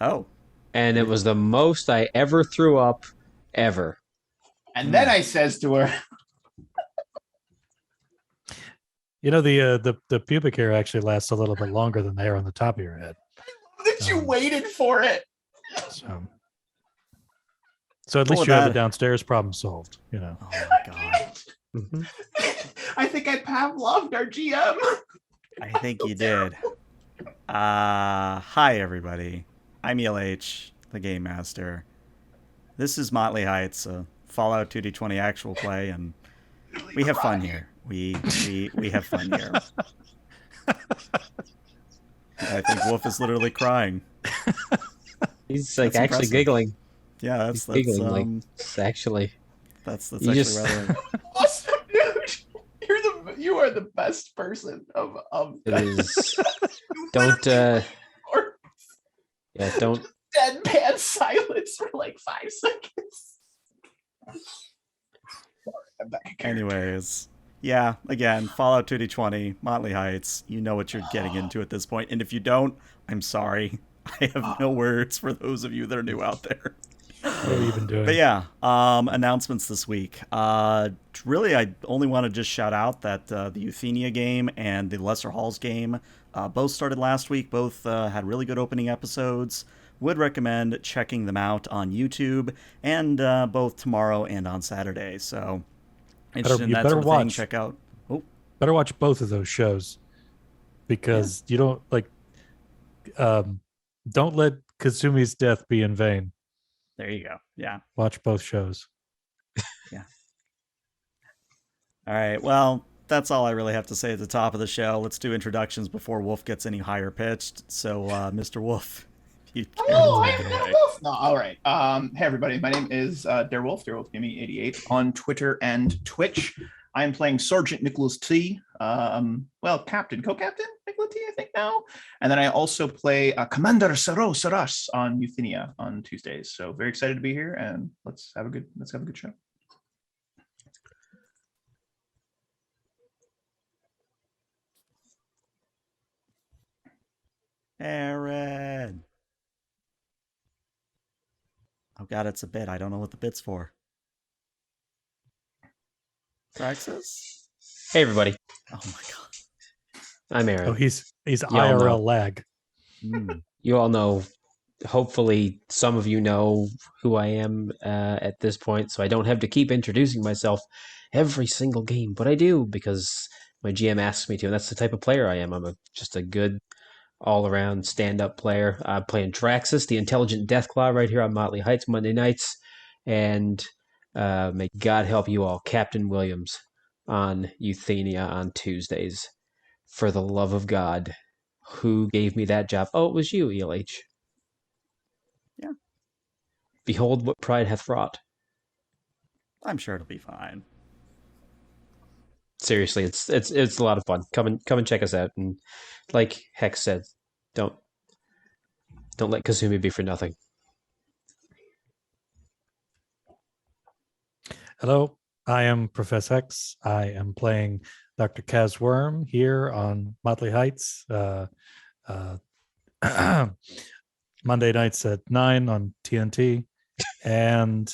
Oh. And it was the most I ever threw up ever. And then I says to her, You know, the pubic hair actually lasts a little bit longer than the hair on the top of your head. that you waited for it. So at least you have the downstairs problem solved, you know. Oh my god. Mm-hmm. I think I Pavloved our GM. I think you did. Hi everybody. I'm ELH, the Game Master. This is Motley Heights, a Fallout 2D20 actual play, and we have fun here. We have fun here. I think Wolf is literally crying. He's like That's actually impressive. giggling. Yeah, that's Giggling like it's actually. that's You actually just- rather. Awesome, dude. You are the best person of It is. Don't. Yeah, don't. deadpan silence for like 5 seconds. Sorry, I'm back in character. Anyways, yeah, again, Fallout 2D20, Motley Heights. You know what you're getting into at this point, and if you don't, I'm sorry. I have no words for those of you that are new out there. What have you been doing? But yeah, announcements this week. Really, I only want to just shout out that the Euthenia game and the Lesser Halls game both started last week. Both had really good opening episodes. Would recommend checking them out on YouTube, and both tomorrow and on Saturday. So, interested in that sort of thing, check out. Oh, better watch both of those shows because you don't like. Don't let Kazumi's death be in vain. there you go. Yeah. Watch both shows. All right. Well, that's all I really have to say at the top of the show. Let's do introductions before Wolf gets any higher pitched. So, Mr. Wolf, you can Hello, I take am it away. Darewolf. No, all right. Hey everybody, my name is Darewolf, DarewolfGaming88 on Twitter and Twitch. I am playing Sergeant Nicholas T. Captain, co-captain Nicholas T, I think now. And then I also play Commander Saras on Euthenia on Tuesdays. So very excited to be here, and let's have a good show. Aaron. Oh god, it's a bit. I don't know what the bit's for. Praxis? Hey everybody, Oh my god. I'm Aaron. Oh, he's Y'all IRL know. lag. You all know. Hopefully, some of you know who I am at this point, so I don't have to keep introducing myself every single game, but I do because my GM asks me to, and that's the type of player I am. I'm just a good all-around stand-up player. I'm playing Draxus, the Intelligent Deathclaw, right here on Motley Heights Monday nights, and may God help you all, Captain Williams on Euthenia on Tuesdays. For the love of God, who gave me that job? Oh, it was you, ELH. Yeah. Behold what pride hath wrought. I'm sure it'll be fine. Seriously, it's a lot of fun. Come and check us out. And like Hex said, don't let Kazumi be for nothing. Hello, I am Professor X. I am playing Dr. Kaz Worm here on Motley Heights. Monday nights at 9 on TNT. And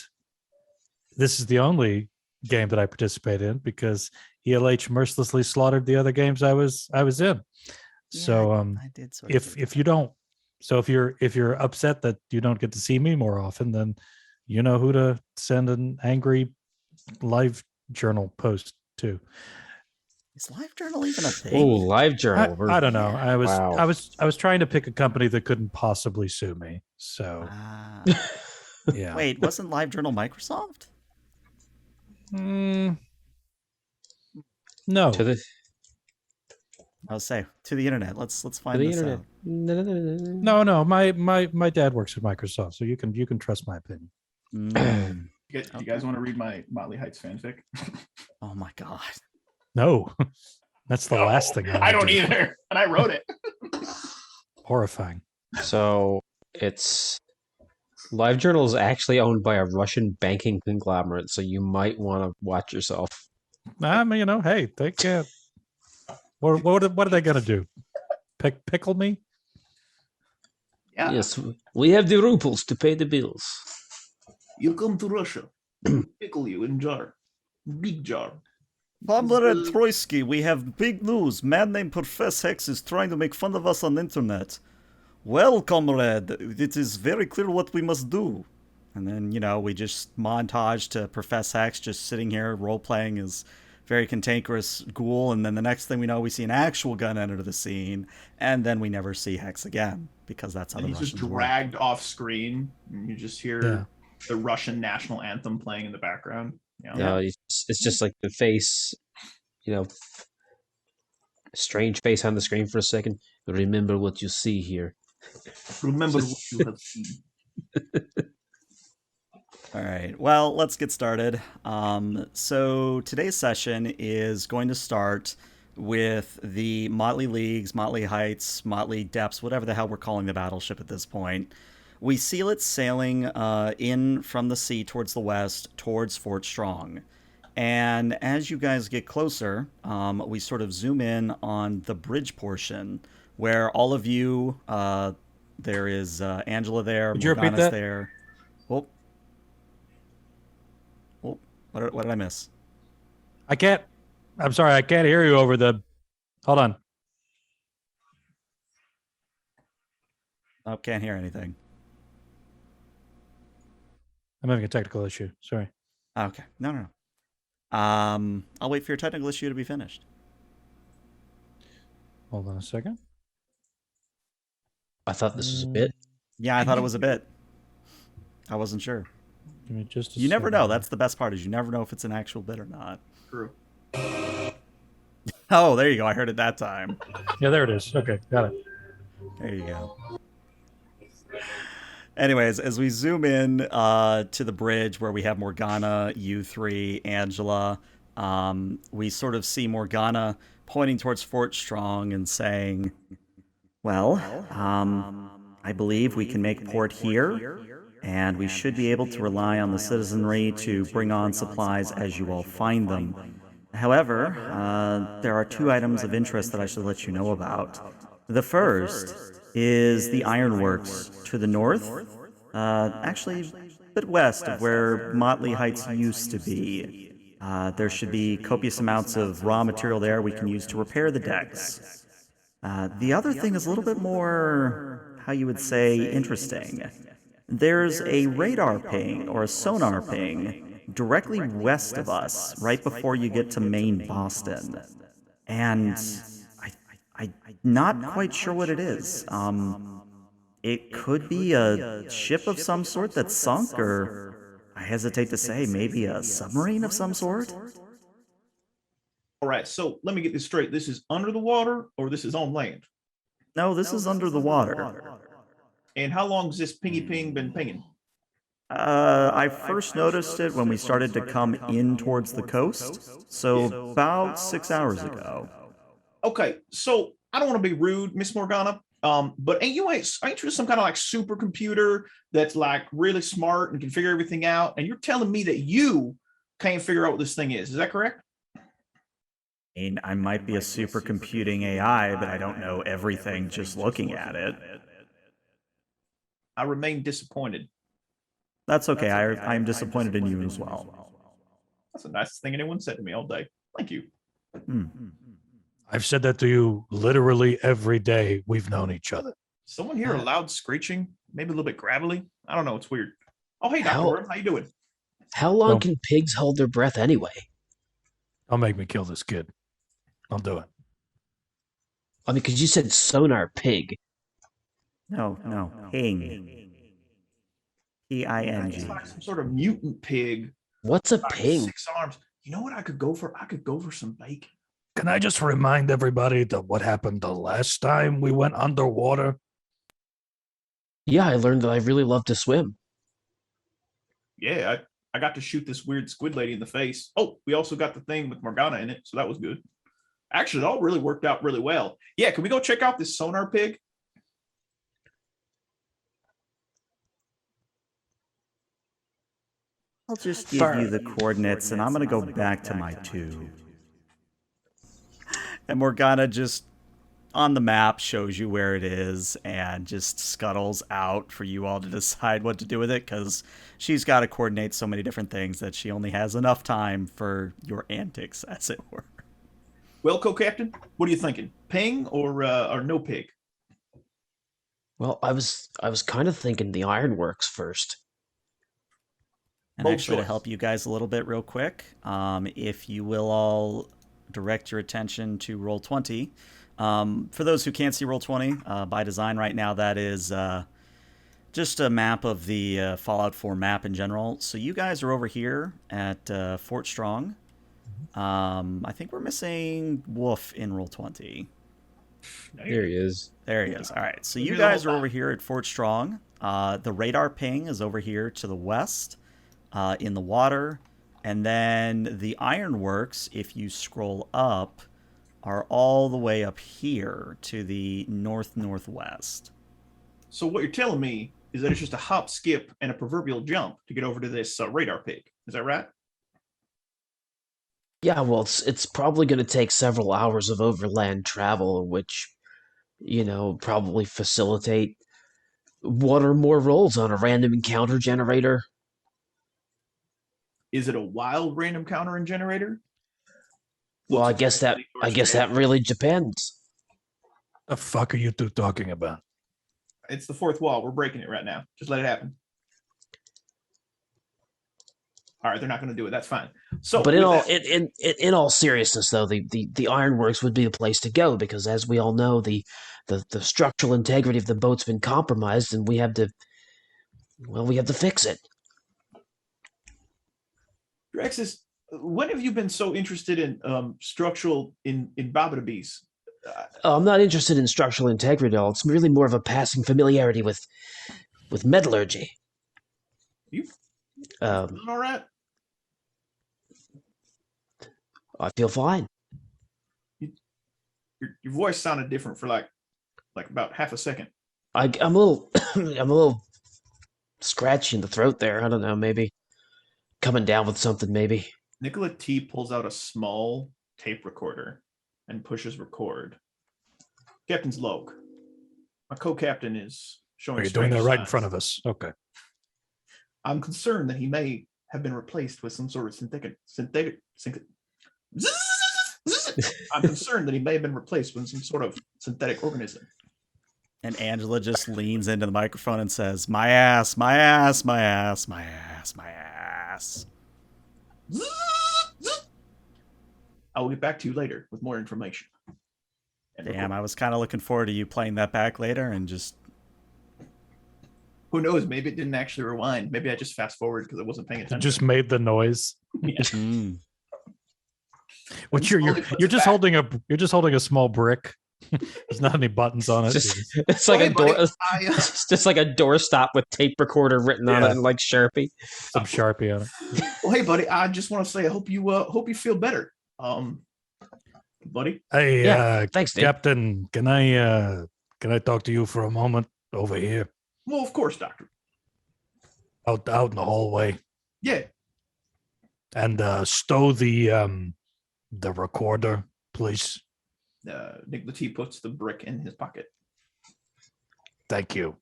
this is the only game that I participate in because ELH mercilessly slaughtered the other games I was in. So I did sort of think if you don't, so if you're upset that you don't get to see me more often, then you know who to send an angry live journal post to. Is LiveJournal even a Oh, thing? live journal. I don't know. I Wow. was trying to pick a company that couldn't possibly sue me. So Ah. yeah. Wait, wasn't LiveJournal Microsoft? No. To the I'll say to the internet. Let's find the this internet. out. No. My dad works at Microsoft, so you can trust my opinion. Mm. Do you guys want to read my Motley Heights fanfic? Oh my god. No. That's the last thing I don't do. either, and I wrote it. Horrifying. So it's LiveJournal is actually owned by a Russian banking conglomerate, so you might want to watch yourself. I mean, hey, they can't. What are they gonna do? Pickle me? Yeah. Yes, we have the rubles to pay the bills. You come to Russia. Pickle you in jar. Big jar. Comrade Troitsky, we have big news. Man named Professor Hex is trying to make fun of us on the internet. Well, comrade, it is very clear what we must do. And then, we just montage to Professor Hex just sitting here role-playing his very cantankerous ghoul, and then the next thing we know, we see an actual gun enter the scene, and then we never see Hex again, because that's how And the he's just Russians work. dragged off screen, and you just hear the Russian national anthem playing in the background. No, it's just like the face, strange face on the screen for a second. Remember what you see here. Remember what you have seen. All right, well, let's get started. So today's session is going to start with the Motley Leagues, Motley Heights, Motley Depths, whatever the hell we're calling the battleship at this point. We seal it sailing in from the sea towards the west, towards Fort Strong. And as you guys get closer, we sort of zoom in on the bridge portion, where all of you, there is Angela there, Did you repeat Morgana's that? there. Oh, what did I miss? I'm sorry, I can't hear you over the. Hold on. Oh, can't hear anything. I'm having a technical issue. Sorry. Okay, no. I'll wait for your technical issue to be finished. Hold on a second. I thought this was a bit. Yeah, I thought it was a bit. I wasn't sure. Give me just a You never second. know. That's the best part, is you never know if it's an actual bit or not. True. Oh, there you go. I heard it that time. Yeah, there it is. Okay, got it. There you go. Anyways, as we zoom in to the bridge where we have Morgana, you three, Angela, we sort of see Morgana pointing towards Fort Strong and saying, well, I believe we can make port here, and we should be able to rely on the citizenry to bring on supplies as you all find them. However, there are two items of interest that I should let you know about. The first is the Ironworks to the north, actually a bit west of where Motley Heights used to be. There should be copious amounts of raw material there we can use to repair the decks. The other thing is a little bit more, how you would say, interesting. There's a radar ping, or a sonar ping, directly west of us, right before you get to main Boston. And I'm not quite sure what it is. It could be a ship of some sort that's sunk, or I hesitate to say, maybe a submarine of some sort? All right, so let me get this straight. This is under the water, or this is on land? No, this is under the water. And how long has this pingy ping been pinging? I first noticed it when we started to come in towards the coast, so about 6 hours ago. Okay, so I don't want to be rude, Miss Morgana, but ain't you just some kind of like supercomputer that's like really smart and can figure everything out? And you're telling me that you can't figure out what this thing is that correct? I mean, I might be a supercomputing AI, but I don't know everything just looking at it. I remain disappointed. That's okay. I'm disappointed in you as well. That's the nicest thing anyone said to me all day. Thank you. I've said that to you literally every day we've known each other. Someone hear a loud screeching, maybe a little bit gravelly. I don't know. It's weird. Oh, hey, How- Dr. Worm, how you doing? How long Well- can pigs hold their breath anyway? Don't make me kill this kid. I'll do it. I mean, because you said sonar pig. No, ping. P-I-N-G. It's like some sort of mutant pig. What's a Like ping? 6 arms. You know what I could go for? I could go for some bacon. Can I just remind everybody that what happened the last time we went underwater? Yeah, I learned that I really love to swim. Yeah, I got to shoot this weird squid lady in the face. Oh, we also got the thing with Morgana in it, so that was good. Actually, it all really worked out really well. Yeah, can we go check out this sonar pig? I'll just give you the coordinates, and I'm going to go back to my tube. And Morgana just on the map, shows you where it is, and just scuttles out for you all to decide what to do with it, because she's got to coordinate so many different things that she only has enough time for your antics, as it were. Well, co-captain, what are you thinking? Ping or no pig? Well, I was kind of thinking the Ironworks first. And Bold actually, to choice. help you guys a little bit real quick, if you will all direct your attention to Roll20. For those who can't see Roll20, by design right now, that is just a map of the Fallout 4 map in general. So you guys are over here at Fort Strong. I think we're missing Wolf in Roll20. There he is. There he is. All right. So you guys are over here at Fort Strong. The radar ping is over here to the west in the water. And then the Ironworks, if you scroll up, are all the way up here to the north-northwest. So what you're telling me is that it's just a hop, skip, and a proverbial jump to get over to this radar pig. Is that right? Yeah, well, it's probably going to take several hours of overland travel, which, probably facilitate one or more rolls on a random encounter generator. Is it a wild random counter and generator? Well, I guess that really depends. The fuck are you two talking about? It's the fourth wall. We're breaking it right now. Just let it happen. All right, they're not going to do it. That's fine. So, but in all seriousness, though, the Ironworks would be the place to go because, as we all know, the structural integrity of the boat's been compromised, and we have to fix it. Drexus, when have you been so interested in structural in Babadabees? I'm not interested in structural integrity at all. It's really more of a passing familiarity with metallurgy. You all right? I feel fine. Your voice sounded different for like about half a second. I'm a little I'm a little scratchy in the throat there. I don't know, maybe coming down with something, maybe. Nicola T pulls out a small tape recorder and pushes record. Captain's log. My co-captain is showing. You're doing that right in front of us. Okay. I'm concerned that he may have been replaced with some sort of synthetic. I'm concerned that he may have been replaced with some sort of synthetic organism. And Angela just leans into the microphone and says, "My ass, my ass, my ass, my ass, my ass." I will get back to you later with more information. Damn, I was kind of looking forward to you playing that back later and just... Who knows? Maybe it didn't actually rewind. Maybe I just fast forward because I wasn't paying attention. It just made the noise. Yeah. Which you're just holding a small brick. There's not any buttons on it. It's like it's just like a doorstop with tape recorder written on it in like Sharpie. Some Sharpie on it. Well, hey, buddy, I just want to say I hope you feel better. Buddy. Hey, thanks, Dave. Captain. Can I talk to you for a moment over here? Well, of course, Doctor. Out in the hallway. Yeah. And stow the recorder, please. Nick T puts the brick in his pocket. Thank you.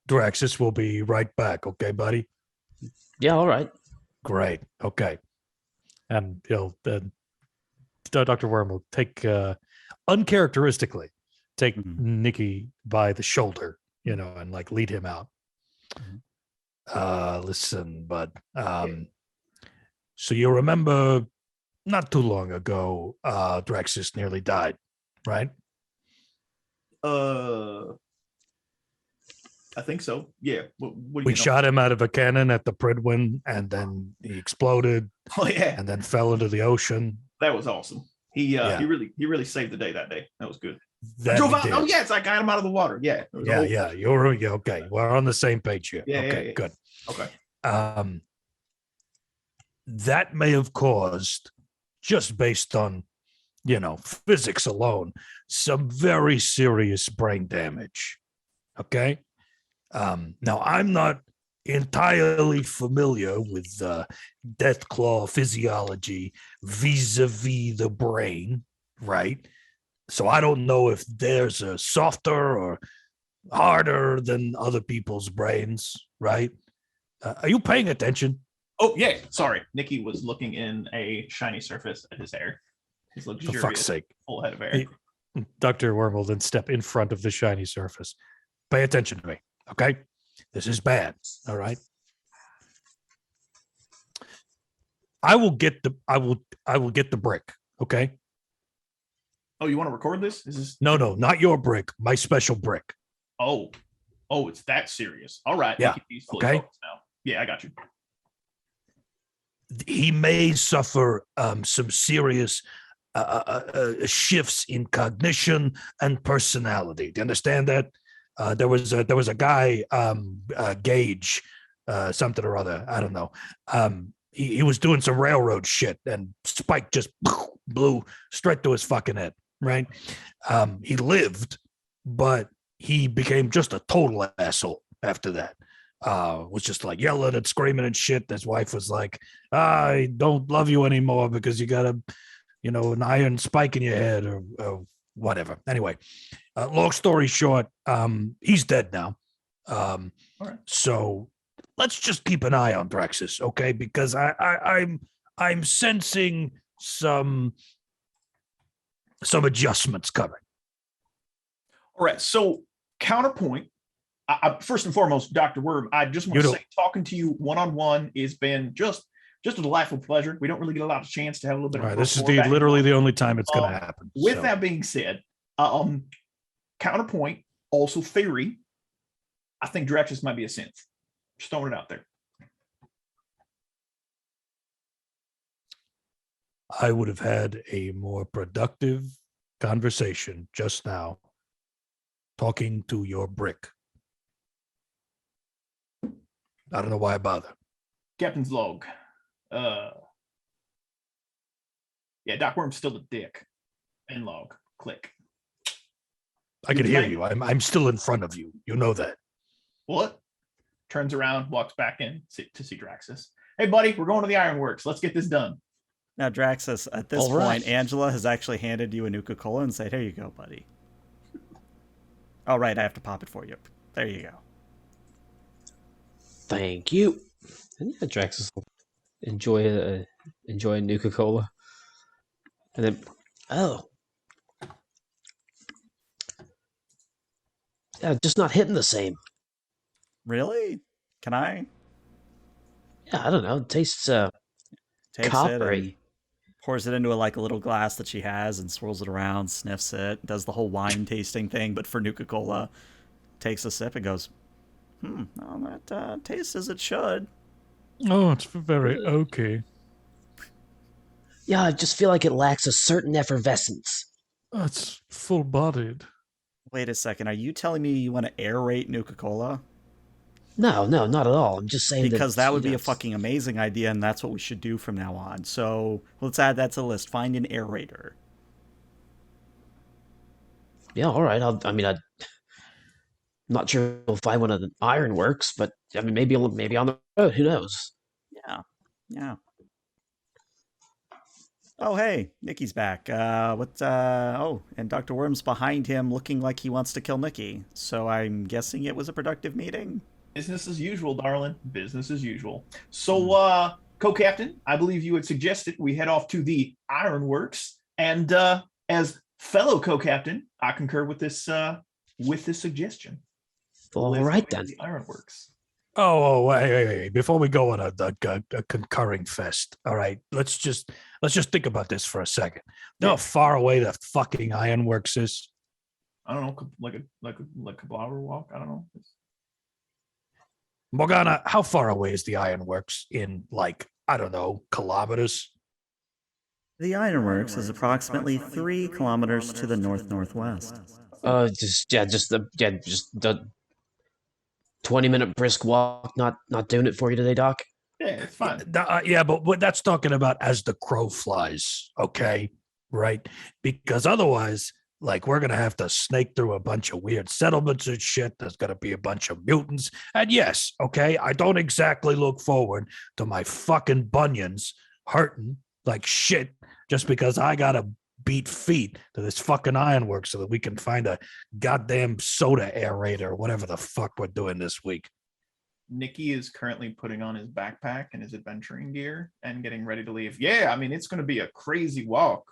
Drexus will be right back. Okay, buddy? Yeah, all right. Great. Okay. And Dr. Worm will take uncharacteristically Nikki by the shoulder, and like lead him out. Listen, bud. So you remember not too long ago, Drexus nearly died, right? I think so. Yeah. We shot him out of a cannon at the Pridwin, and then he exploded. Oh yeah. And then fell into the ocean. That was awesome. He really saved the day that day. That was good. Oh yes, I got him out of the water. Yeah. Yeah. You're okay. We're on the same page here. Yeah, okay, yeah. Good. Okay. That may have caused, just based on, physics alone, some very serious brain damage. Okay. Now I'm not entirely familiar with Deathclaw physiology vis-a-vis the brain, right? So I don't know if theirs are softer or harder than other people's brains, right? Are you paying attention? Oh, yeah. Sorry. Nikki was looking in a shiny surface at his hair. His For luxurious fuck's sake. full head of hair. Dr. Worm will then step in front of the shiny surface. Pay attention to me, okay? This is bad, all right? I will get the brick, okay? Oh, you want to record this? Is this No, not your brick, my special brick. Oh, it's that serious. All right. Yeah. He's fully Okay. focused now. Yeah, I got you. He may suffer some serious shifts in cognition and personality. Do you understand that? There was a guy, Gage, something or other. I don't know. He was doing some railroad shit, and Spike just blew straight to his fucking head. Right? He lived, but he became just a total asshole after that. Was just like yelling and screaming and shit. His wife was like, I don't love you anymore because you got an iron spike in your head or whatever. Anyway, long story short, he's dead now. All right. So let's just keep an eye on Draxus, okay? Because I'm sensing some adjustments coming. All right. So counterpoint. First and foremost, Dr. Worm, I just want to say talking to you one-on-one has been just a delightful pleasure. We don't really get a lot of chance to have a little bit of this is literally the only time it's going to happen. With that being said, counterpoint, also theory, I think Draxus might be a synth. Just throwing it out there. I would have had a more productive conversation just now talking to your brick. I don't know why I bother. Captain's log. Yeah, Doc Worm's still a dick. End log. Click. I can hear you. I'm still in front of you. You know that. What? Turns around, walks back in to see Draxus. Hey, buddy, we're going to the Ironworks. Let's get this done. Now, Draxus, at this point, Angela has actually handed you a Nuka-Cola and said, here you go, buddy. Oh, right, I have to pop it for you. There you go. Thank you. And yeah, Draxus will enjoy a Nuka-Cola. And then, yeah, just not hitting the same. Really? Can I? Yeah, I don't know. It tastes Takes coppery. it and pours it into a little glass that she has and swirls it around, sniffs it, does the whole wine tasting thing, but for Nuka-Cola. Takes a sip and goes, well, that tastes as it should. Oh, it's very okay. Yeah, I just feel like it lacks a certain effervescence. It's full-bodied. Wait a second, are you telling me you want to aerate Nuka-Cola? No, not at all. I'm just saying because that would be a fucking amazing idea, and that's what we should do from now on. So let's add that to the list. Find an aerator. Yeah, all right. I'm not sure we'll find one of the Ironworks, but I mean, maybe on the road. Who knows? Yeah. Oh, hey, Nikki's back. And Dr. Worm's behind him looking like he wants to kill Nikki. So I'm guessing it was a productive meeting? Business as usual, darling. Business as usual. So, co-captain, I believe you had suggested we head off to the Ironworks. And as fellow co-captain, I concur with this suggestion. All right, then. The Ironworks. Oh, wait. Before we go on a concurring fest, all right, let's just think about this for a second. You know how far away the fucking Ironworks is? I don't know, like a blower walk. I don't know. Morgana, how far away is the Ironworks in, I don't know, kilometers? The Ironworks is approximately 3 kilometers to the north-northwest. Just the 20-minute brisk walk. Not doing it for you today, Doc. Yeah, it's fine. But that's talking about as the crow flies, okay? Right? Because otherwise, we're going to have to snake through a bunch of weird settlements and shit. There's going to be a bunch of mutants. And yes, okay, I don't exactly look forward to my fucking bunions hurting like shit just because I got to beat feet to this fucking ironworks so that we can find a goddamn soda aerator or whatever the fuck we're doing this week. Nikki is currently putting on his backpack and his adventuring gear and getting ready to leave. Yeah, I mean, it's going to be a crazy walk.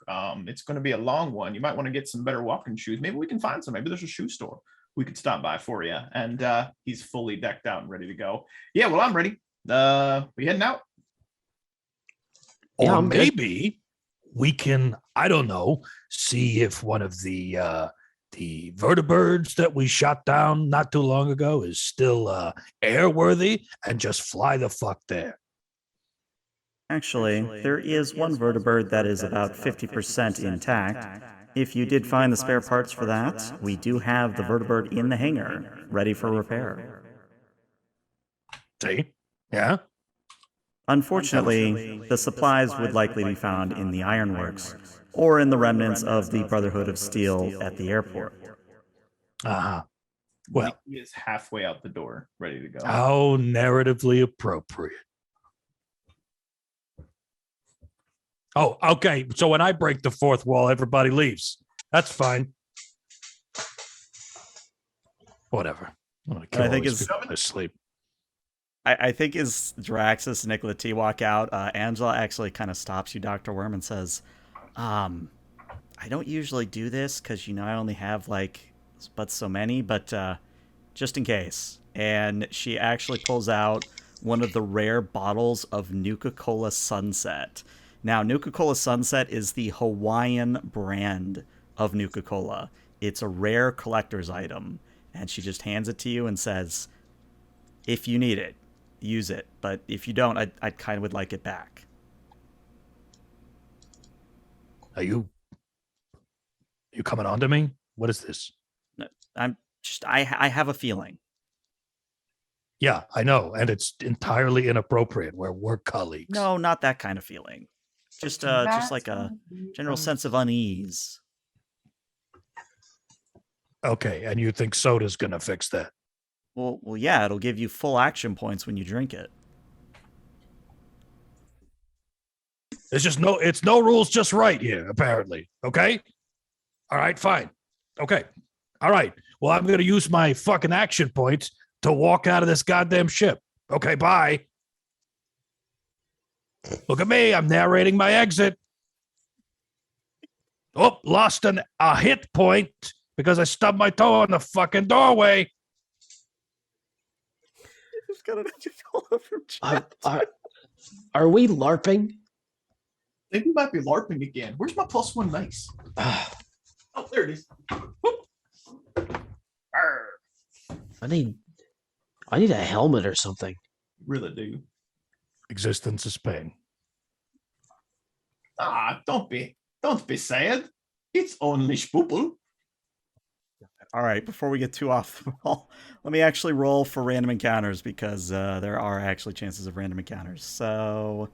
It's going to be a long one. You might want to get some better walking shoes. Maybe we can find some. Maybe there's a shoe store we could stop by for you. And he's fully decked out and ready to go. Yeah, well, I'm ready. We heading out? Or maybe we can, I don't know, see if one of the vertibirds that we shot down not too long ago is still airworthy and just fly the fuck there. Actually, there is one vertibird that is about 50% intact. If you did find the spare parts for that, we do have the vertibird in the hangar, ready for repair. See? Yeah? Unfortunately, the supplies would likely be found in the ironworks, or in the remnants of the Brotherhood of Steel at the airport. Uh-huh. Well, Nikki is halfway out the door, ready to go. how narratively appropriate. Oh, okay. So when I break the fourth wall, everybody leaves. That's fine. Whatever. I'm gonna kill I think all these it's- people in their sleep. I think as Draxus and Nicola T walk out, Angela actually kind of stops you, Dr. Worm, and says, I don't usually do this because, I only have, but so many, but just in case. And she actually pulls out one of the rare bottles of Nuka-Cola Sunset. Now, Nuka-Cola Sunset is the Hawaiian brand of Nuka-Cola. It's a rare collector's item. And she just hands it to you and says, if you need it, use it. But if you don't, I kind of would like it back. Are you coming on to me? What is this? I have a feeling. Yeah, I know. And it's entirely inappropriate. We're work colleagues. No, not that kind of feeling. Just like a general sense of unease. Okay, and you think soda's going to fix that? Well, yeah, it'll give you full action points when you drink it. It's no rules, just right here, apparently. Okay? All right, fine. Okay. All right. Well, I'm going to use my fucking action points to walk out of this goddamn ship. Okay, bye. Look at me. I'm narrating my exit. Oh, lost a hit point because I stubbed my toe on the fucking doorway. Just got a follow from chat. Are we LARPing? I think we might be LARPing again. Where's my +1 nice? Oh, there it is. Arr. I need a helmet or something. Really do. Existence is pain. Don't be sad. It's only Spoople. All right, before we get too off the ball, let me actually roll for random encounters because there are actually chances of random encounters. So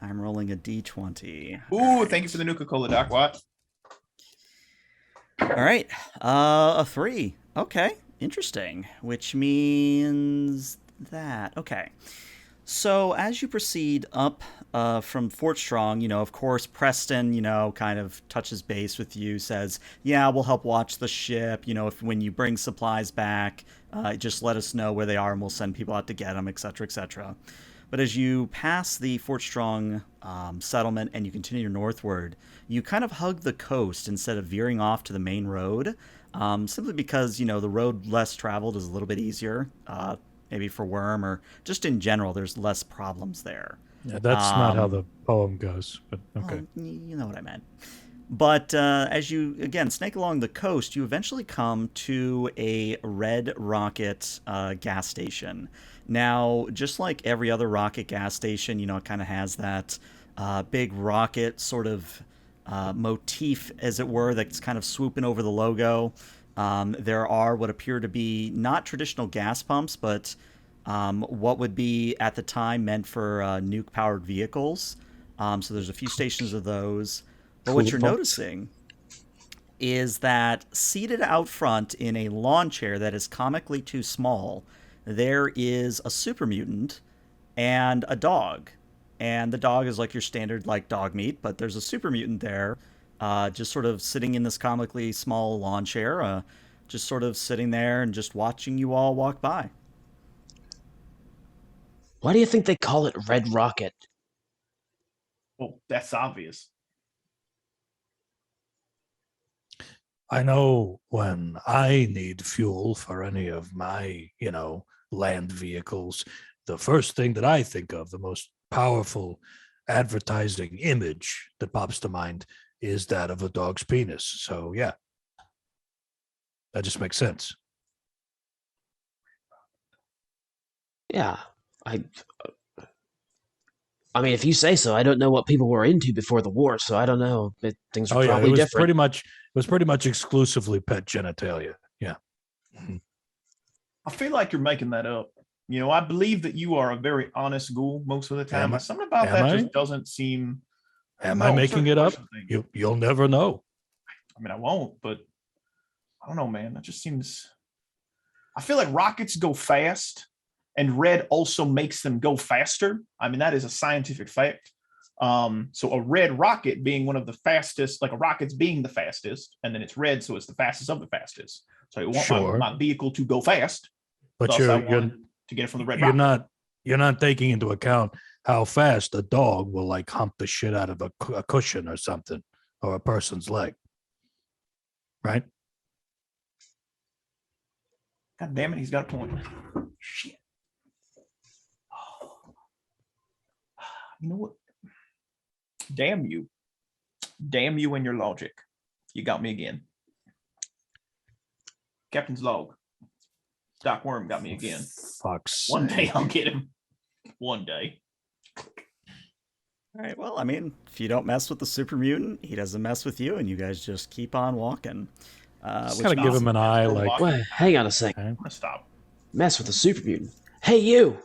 I'm rolling a d20. Ooh, thank you for the Nuka-Cola, Doc Watt. All right, a 3. Okay, interesting. Which means that okay. So as you proceed up from Fort Strong, of course, Preston, kind of touches base with you, says, yeah, we'll help watch the ship. If when you bring supplies back, just let us know where they are and we'll send people out to get them, etc., etc. But as you pass the Fort Strong settlement and you continue northward, you kind of hug the coast instead of veering off to the main road, simply because, the road less traveled is a little bit easier. Maybe for Worm or just in general, there's less problems there. Yeah, that's not how the poem goes, but okay. Well, you know what I meant. But as you, again, snake along the coast, you eventually come to a Red Rocket gas station. Now, just like every other rocket gas station, it kind of has that big rocket sort of motif, as it were, that's kind of swooping over the logo. There are what appear to be not traditional gas pumps, but what would be at the time meant for nuke-powered vehicles. So there's a few stations of those. But what you're noticing is that seated out front in a lawn chair that is comically too small, there is a super mutant and a dog. And the dog is like your standard dog meat, but there's a super mutant there just sort of sitting in this comically small lawn chair, just sort of sitting there and just watching you all walk by. Why do you think they call it Red Rocket? Well, that's obvious. I know when I need fuel for any of my, land vehicles, the first thing that I think of, the most powerful advertising image that pops to mind, is that of a dog's penis. So, yeah, that just makes sense. Yeah, I mean, if you say so. I don't know what people were into before the war, so I don't know. Things are probably it was different. pretty much exclusively pet genitalia. Yeah. I feel like you're making that up. I believe that you are a very honest ghoul most of the time, but something about that just doesn't seem. Am I making it up? You'll never know. I mean, I won't, but I don't know, man. That just seems. I feel like rockets go fast, and red also makes them go faster. I mean, that is a scientific fact. So a red rocket being one of the fastest, like a rocket's being the fastest, and then it's red, so it's the fastest of the fastest. So I want my vehicle to go fast. But you're to get it from the red rocket. You're not taking into account how fast a dog will like hump the shit out of a cushion or something, or a person's leg. Right? God damn it, he's got a point. Shit. You know what? Damn you. Damn you and your logic. You got me again. Captain's log. Doc Worm got me again. Fuck's One day I'll get him. One day. All right, well, I mean, if you don't mess with the super mutant, he doesn't mess with you, and you guys just keep on walking. Just gotta give him an eye, like. Wait, hang on a second. I'm gonna stop. Mess with the super mutant. Hey, you!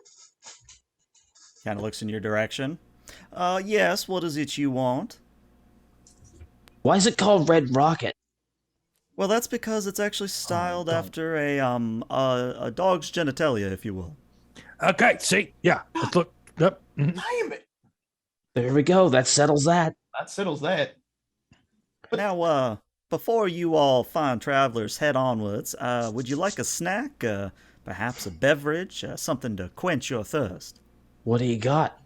Kind of looks in your direction. Yes, what is it you want? Why is it called Red Rocket? Well, that's because it's actually styled after a dog's genitalia, if you will. Okay, see? Yeah, let's look. Yep. Damn it. There we go. That settles that. That settles that. But now, before you all fine travelers head onwards, would you like a snack? Perhaps a beverage? Something to quench your thirst? What do you got?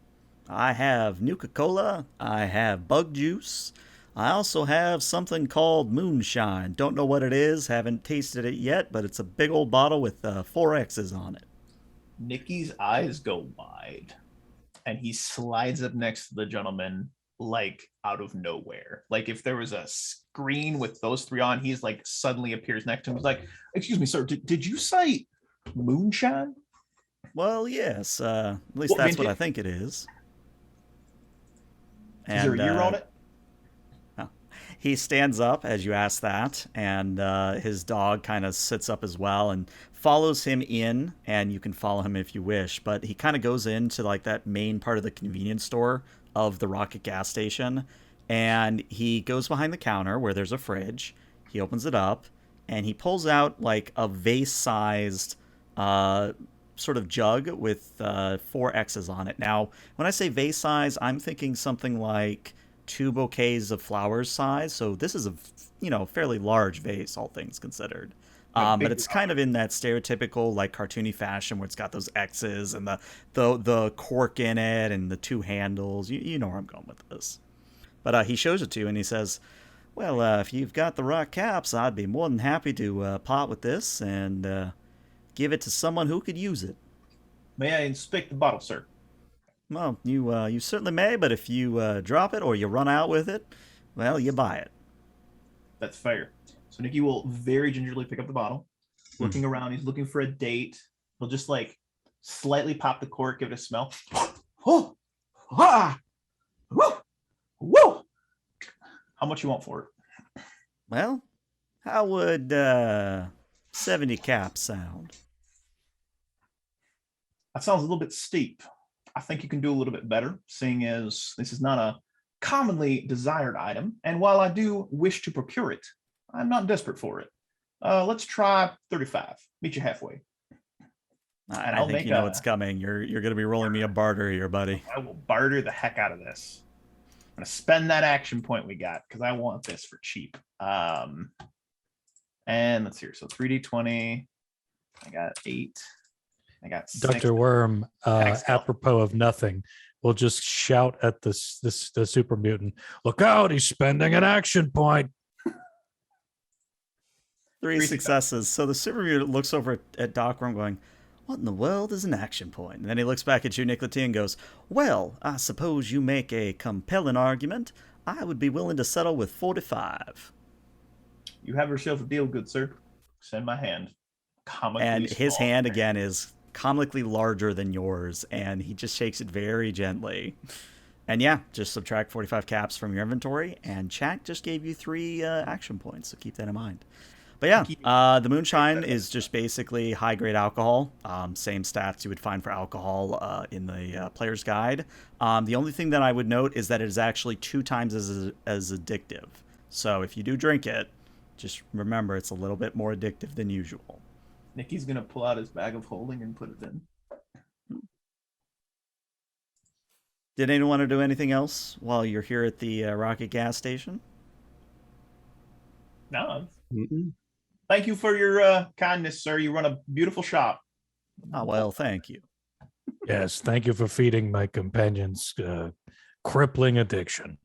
I have Nuka-Cola. I have bug juice. I also have something called moonshine. Don't know what it is. Haven't tasted it yet, but it's a big old bottle with 4 X's on it. Nikki's eyes go wide, and he slides up next to the gentleman like out of nowhere. Like if there was a screen with those 3 on, he's like suddenly appears next to him. He's like, "Excuse me, sir, did you say moonshine?" Well, yes. At least that's what I think it is. Is there a year on it? He stands up as you ask that, and his dog kind of sits up as well and follows him in, and you can follow him if you wish, but he kind of goes into like that main part of the convenience store of the Rocket gas station, and he goes behind the counter where there's a fridge. He opens it up, and he pulls out like a vase-sized sort of jug with 4 X's on it. Now, when I say vase size, I'm thinking something like 2 bouquets of flowers size. So this is a fairly large vase, all things considered. But it's kind of in that stereotypical like cartoony fashion where it's got those X's and the cork in it and the 2 handles. You know where I'm going with this. But he shows it to you and he says, "Well, if you've got the right caps, I'd be more than happy to part with this and give it to someone who could use it." May I inspect the bottle, sir? Well, you certainly may, but if you drop it or you run out with it, well, you buy it. That's fair. So Nikki will very gingerly pick up the bottle, looking around. He's looking for a date. He'll just like slightly pop the cork, give it a smell. Oh, ah, woo, woo. How much you want for it? Well, how would 70 caps sound? That sounds a little bit steep. I think you can do a little bit better, seeing as this is not a commonly desired item. And while I do wish to procure it, I'm not desperate for it. Let's try 35. Meet you halfway. I think you know what's coming. You're going to be rolling me a barter here, buddy. I will barter the heck out of this. I'm gonna spend that action point we got because I want this for cheap. And let's see here. So 3d20. I got 8. I got 6. Dr. Worm, Excellent. apropos of nothing, will just shout at the super mutant, "Look out, he's spending an action point." 3 successes. So the super mutant looks over at Doc Worm going, "What in the world is an action point?" And then he looks back at you, Nicolette, and goes, "Well, I suppose you make a compelling argument. I would be willing to settle with 45. You have yourself a deal, good sir. Send my hand. Comically And his small. hand, again, is comically larger than yours, and he just shakes it very gently. And yeah, just subtract 45 caps from your inventory, and chat just gave you 3 action points, so keep that in mind. But yeah, the moonshine is just basically high-grade alcohol. Same stats you would find for alcohol in the player's guide. The only thing that I would note is that it is actually 2 times as addictive. So if you do drink it, just remember it's a little bit more addictive than usual. Nikki's gonna pull out his bag of holding and put it in. Did anyone want to do anything else while you're here at the Rocket gas station? No. Mm-mm. Thank you for your kindness, sir. You run a beautiful shop. Oh, well, thank you. Yes, thank you for feeding my companion's crippling addiction.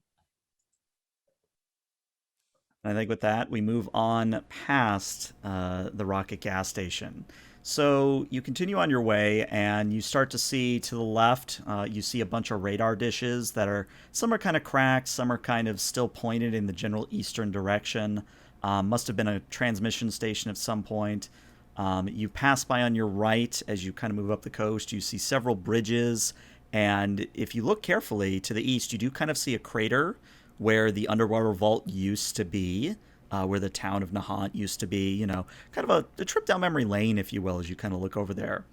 I think with that, we move on past the Rocket gas station. So you continue on your way, and you start to see to the left, you see a bunch of radar dishes that are, some are kind of cracked, some are kind of still pointed in the general eastern direction. Must have been a transmission station at some point. You pass by on your right as you kind of move up the coast. You see several bridges, and if you look carefully to the east, you do kind of see a crater where the underwater vault used to be, where the town of Nahant used to be, you know, kind of a trip down memory lane, if you will, as you kind of look over there.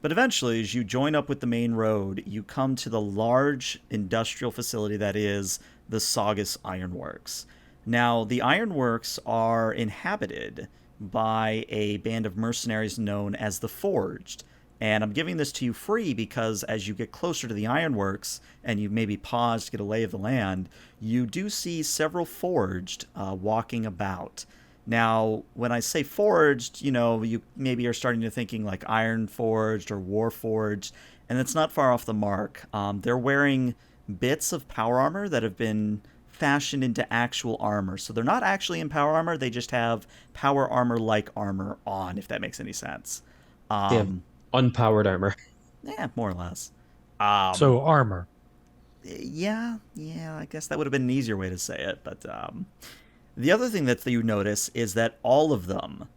But eventually, as you join up with the main road, you come to the large industrial facility that is the Saugus Ironworks. Now, the Ironworks are inhabited by a band of mercenaries known as the Forged. And I'm giving this to you free because as you get closer to the Ironworks and you maybe pause to get a lay of the land, you do see several Forged walking about. Now, when I say Forged, you know, you maybe are starting to thinking like Iron Forged or War Forged, and it's not far off the mark. They're wearing bits of power armor that have been fashioned into actual armor. So they're not actually in power armor, they just have power armor-like armor on, if that makes any sense. They have unpowered armor. Yeah, more or less. So armor. Yeah, I guess that would have been an easier way to say it. But the other thing that you notice is that all of them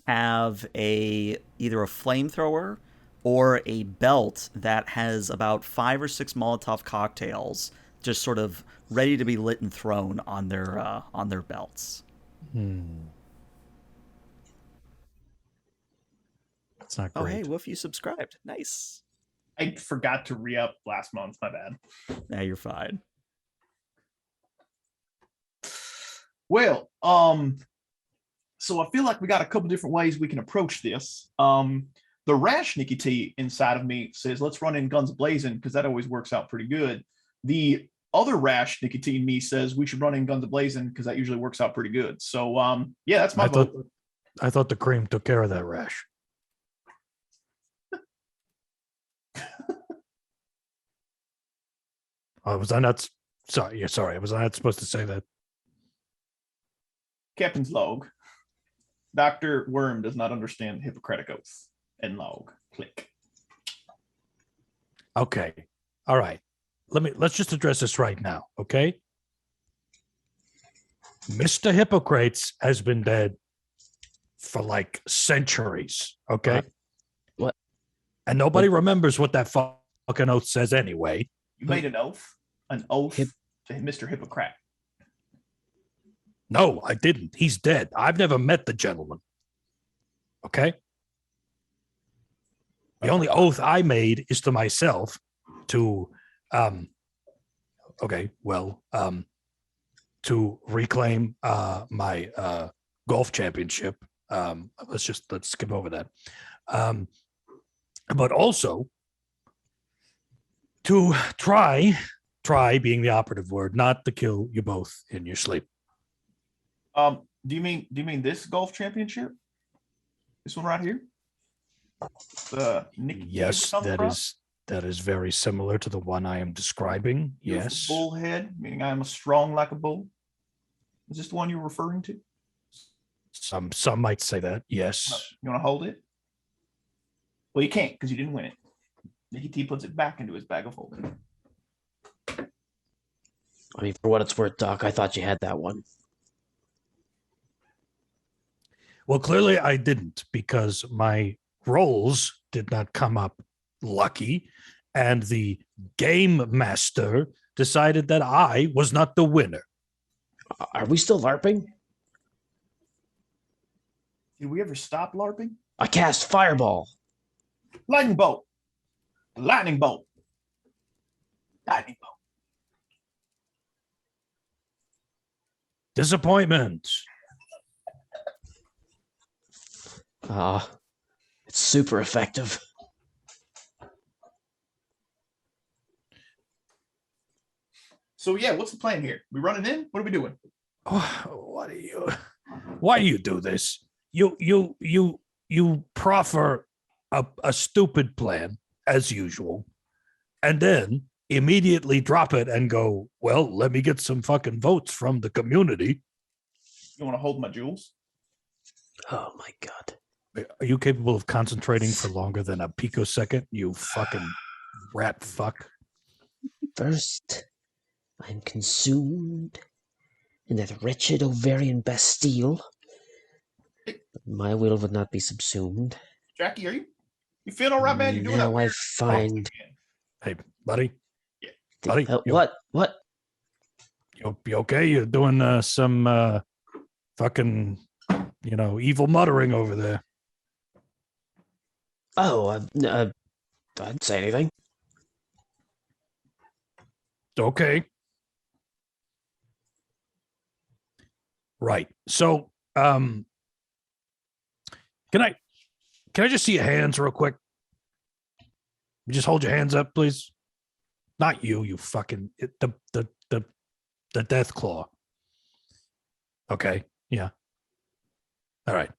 have either a flamethrower or a belt that has about 5 or 6 Molotov cocktails just sort of ready to be lit and thrown on their belts. That's not Oh, great. hey, Woof, you subscribed. Nice. I forgot to re-up last month. My bad. Nah, you're fine. Well, so I feel like we got a couple different ways we can approach this. The rash Nikki T inside of me says, let's run in guns blazing, because that always works out pretty good. The other rash Nikki T in me says we should run in guns blazing, because that usually works out pretty good. So yeah, that's my vote. I thought the cream took care of that rash. Was I not? Sorry. Was I not supposed to say that? Captain's log. Dr. Worm does not understand the Hippocratic Oath. And log. Click. Okay. All right. Let's just address this right now, okay? Mr. Hippocrates has been dead for like centuries, okay? What? And nobody remembers what that fucking oath says anyway. You made an oath? An oath to Mr. Hippocrates. No, I didn't. He's dead. I've never met the gentleman. Okay? The only oath I made is to myself to to reclaim my golf championship. Let's skip over that. But also to try try being the operative word, not to kill you both in your sleep. Do you mean this golf championship? This one right here? The Nick Yes, that is very similar to the one I am describing. Yes. Bullhead, meaning I am strong like a bull. Is this the one you're referring to? Some might say that. Yes. You want to hold it? Well, you can't because you didn't win it. Nicky T puts it back into his bag of holding. I mean, for what it's worth, Doc, I thought you had that one. Well, clearly I didn't, because my rolls did not come up lucky, and the game master decided that I was not the winner. Are we still LARPing? Did we ever stop LARPing? I cast Fireball. Lightning bolt. Lightning bolt. Lightning bolt. Disappointment. It's super effective. So yeah, what's the plan here? We running in? What are we doing? Why do you do this? You proffer a stupid plan as usual, and then immediately drop it and go, well, let me get some fucking votes from the community. You want to hold my jewels? Oh my god. Are you capable of concentrating for longer than a picosecond, you fucking rat fuck? First, I'm consumed in that wretched ovarian Bastille. My will would not be subsumed. Jackie, are you feeling all right, man? You're doing now that I weird find... Hey, buddy. Yeah. Buddy. What? You okay? You're doing some fucking, evil muttering over there. Oh, I didn't say anything. Okay. Right. So, can I just see your hands real quick? You just hold your hands up, please. Not you fucking the Deathclaw. Okay. Yeah. All right.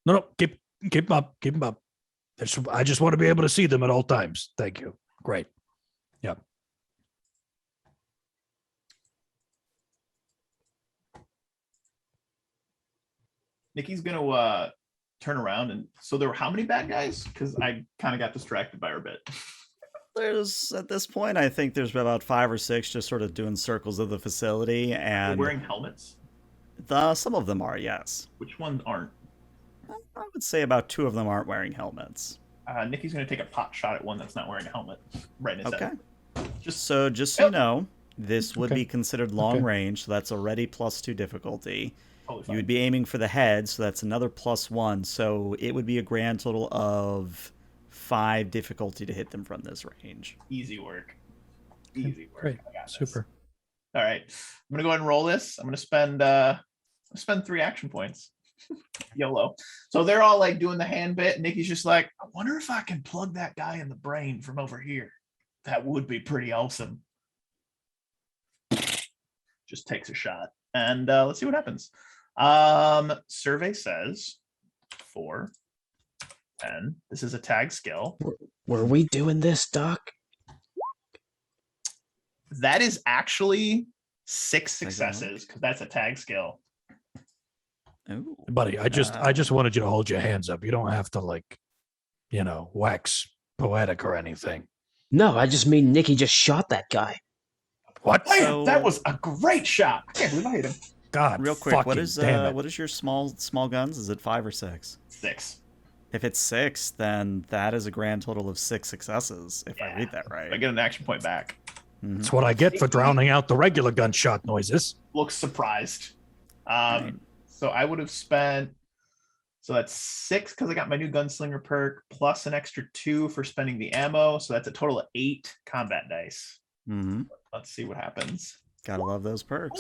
No, keep them up. Keep them up. I just want to be able to see them at all times. Thank you. Great. Yep. Nikki's gonna turn around, and so there were how many bad guys? Because I kind of got distracted by her bit. There's, at this point, I think there's about 5 or 6 just sort of doing circles of the facility, They're and wearing helmets. some of them are, yes. Which ones aren't? I would say about 2 of them aren't wearing helmets. Nikki's gonna take a pot shot at one that's not wearing a helmet. Right in his Okay. head. Just so you know, this would Okay. be considered long Okay. range, so that's already +2 difficulty. Totally You fine. would be aiming for the head, so that's another +1. So it would be a grand total of 5 difficulty to hit them from this range. Easy work. Easy work. Great. I got this. Super. All right. I'm gonna go ahead and roll this. I'm gonna spend 3 action points. YOLO. So they're all like doing the hand bit. Nikki's just like, I wonder if I can plug that guy in the brain from over here. That would be pretty awesome. Just takes a shot. And let's see what happens. Survey says 4, 10. This is a tag skill. Were we doing this, Doc? That is actually 6 successes because that's a tag skill. Ooh. Buddy, I just wanted you to hold your hands up. You don't have to wax poetic or anything. No, I just mean Nikki just shot that guy. What? Man, So- that was a great shot. I can't believe I hit him. God, Real quick, what fucking is damn it. what is your small guns? Is it 5 or 6? 6. If it's 6, then that is a grand total of 6 successes, if I Yeah. read that right. I get an action point back. Mhm. That's what I get for drowning out the regular gunshot noises. Looks surprised. Right. So I would have spent. So that's 6 because I got my new gunslinger perk plus an extra 2 for spending the ammo. So that's a total of 8 combat dice. Mhm. Let's see what happens. Gotta love those perks.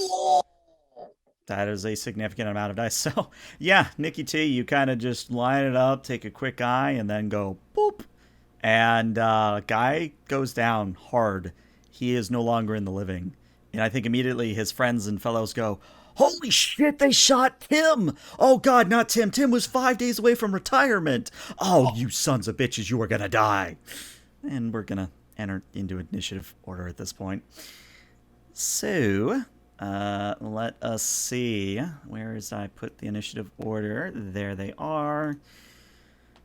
That is a significant amount of dice. So, yeah, Nikki T, you kind of just line it up, take a quick eye, and then go boop. And guy goes down hard. He is no longer in the living. And I think immediately his friends and fellows go, "Holy shit, they shot Tim! Oh god, not Tim. Tim was 5 days away from retirement. Oh, you sons of bitches, you are gonna die." And we're gonna enter into initiative order at this point. So, let us see. Where is I put the initiative order? There they are.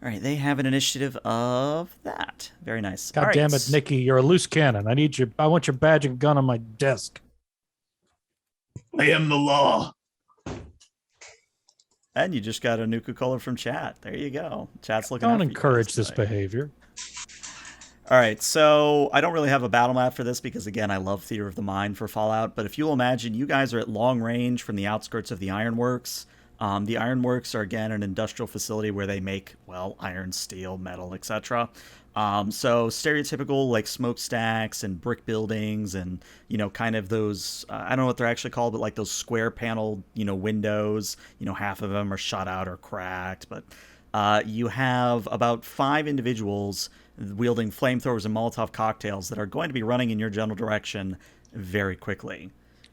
All right, they have an initiative of that. Very nice. God All right. damn it, Nikki, you're a loose cannon. I want your badge and gun on my desk. I am the law. And you just got a Nuka Cola from chat. There you go. Chat's looking. Don't out for you encourage guys this today. behavior. All right, so I don't really have a battle map for this because, again, I love Theater of the Mind for Fallout. But if you'll imagine, you guys are at long range from the outskirts of the Ironworks. The Ironworks are, again, an industrial facility where they make, well, iron, steel, metal, etc. So stereotypical, like, smokestacks and brick buildings and, you know, kind of those, I don't know what they're actually called, but like those square paneled, you know, windows. You know, half of them are shot out or cracked. But you have about 5 individuals wielding flamethrowers and Molotov cocktails that are going to be running in your general direction very quickly.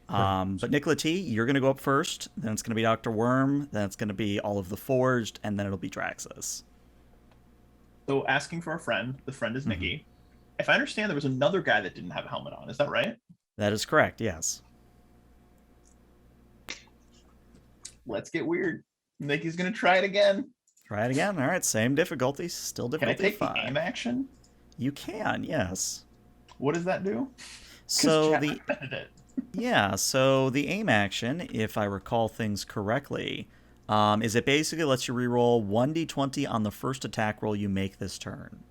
But Nicola T, you're going to go up first. Then it's going to be Dr. Worm. Then it's going to be all of the Forged. And then it'll be Draxus. So asking for a friend. The friend is Nikki. If I understand, there was another guy that didn't have a helmet on. Is that right? That is correct, yes. Let's get weird. Nikki's going to try it again. Try it again. All right, same difficulty. Still Can I difficulty take 5. the aim action? You can, yes. What does that do? 'Cause So chat the recommended it. so the aim action, if I recall things correctly, is it basically lets you reroll 1d20 on the first attack roll you make this turn.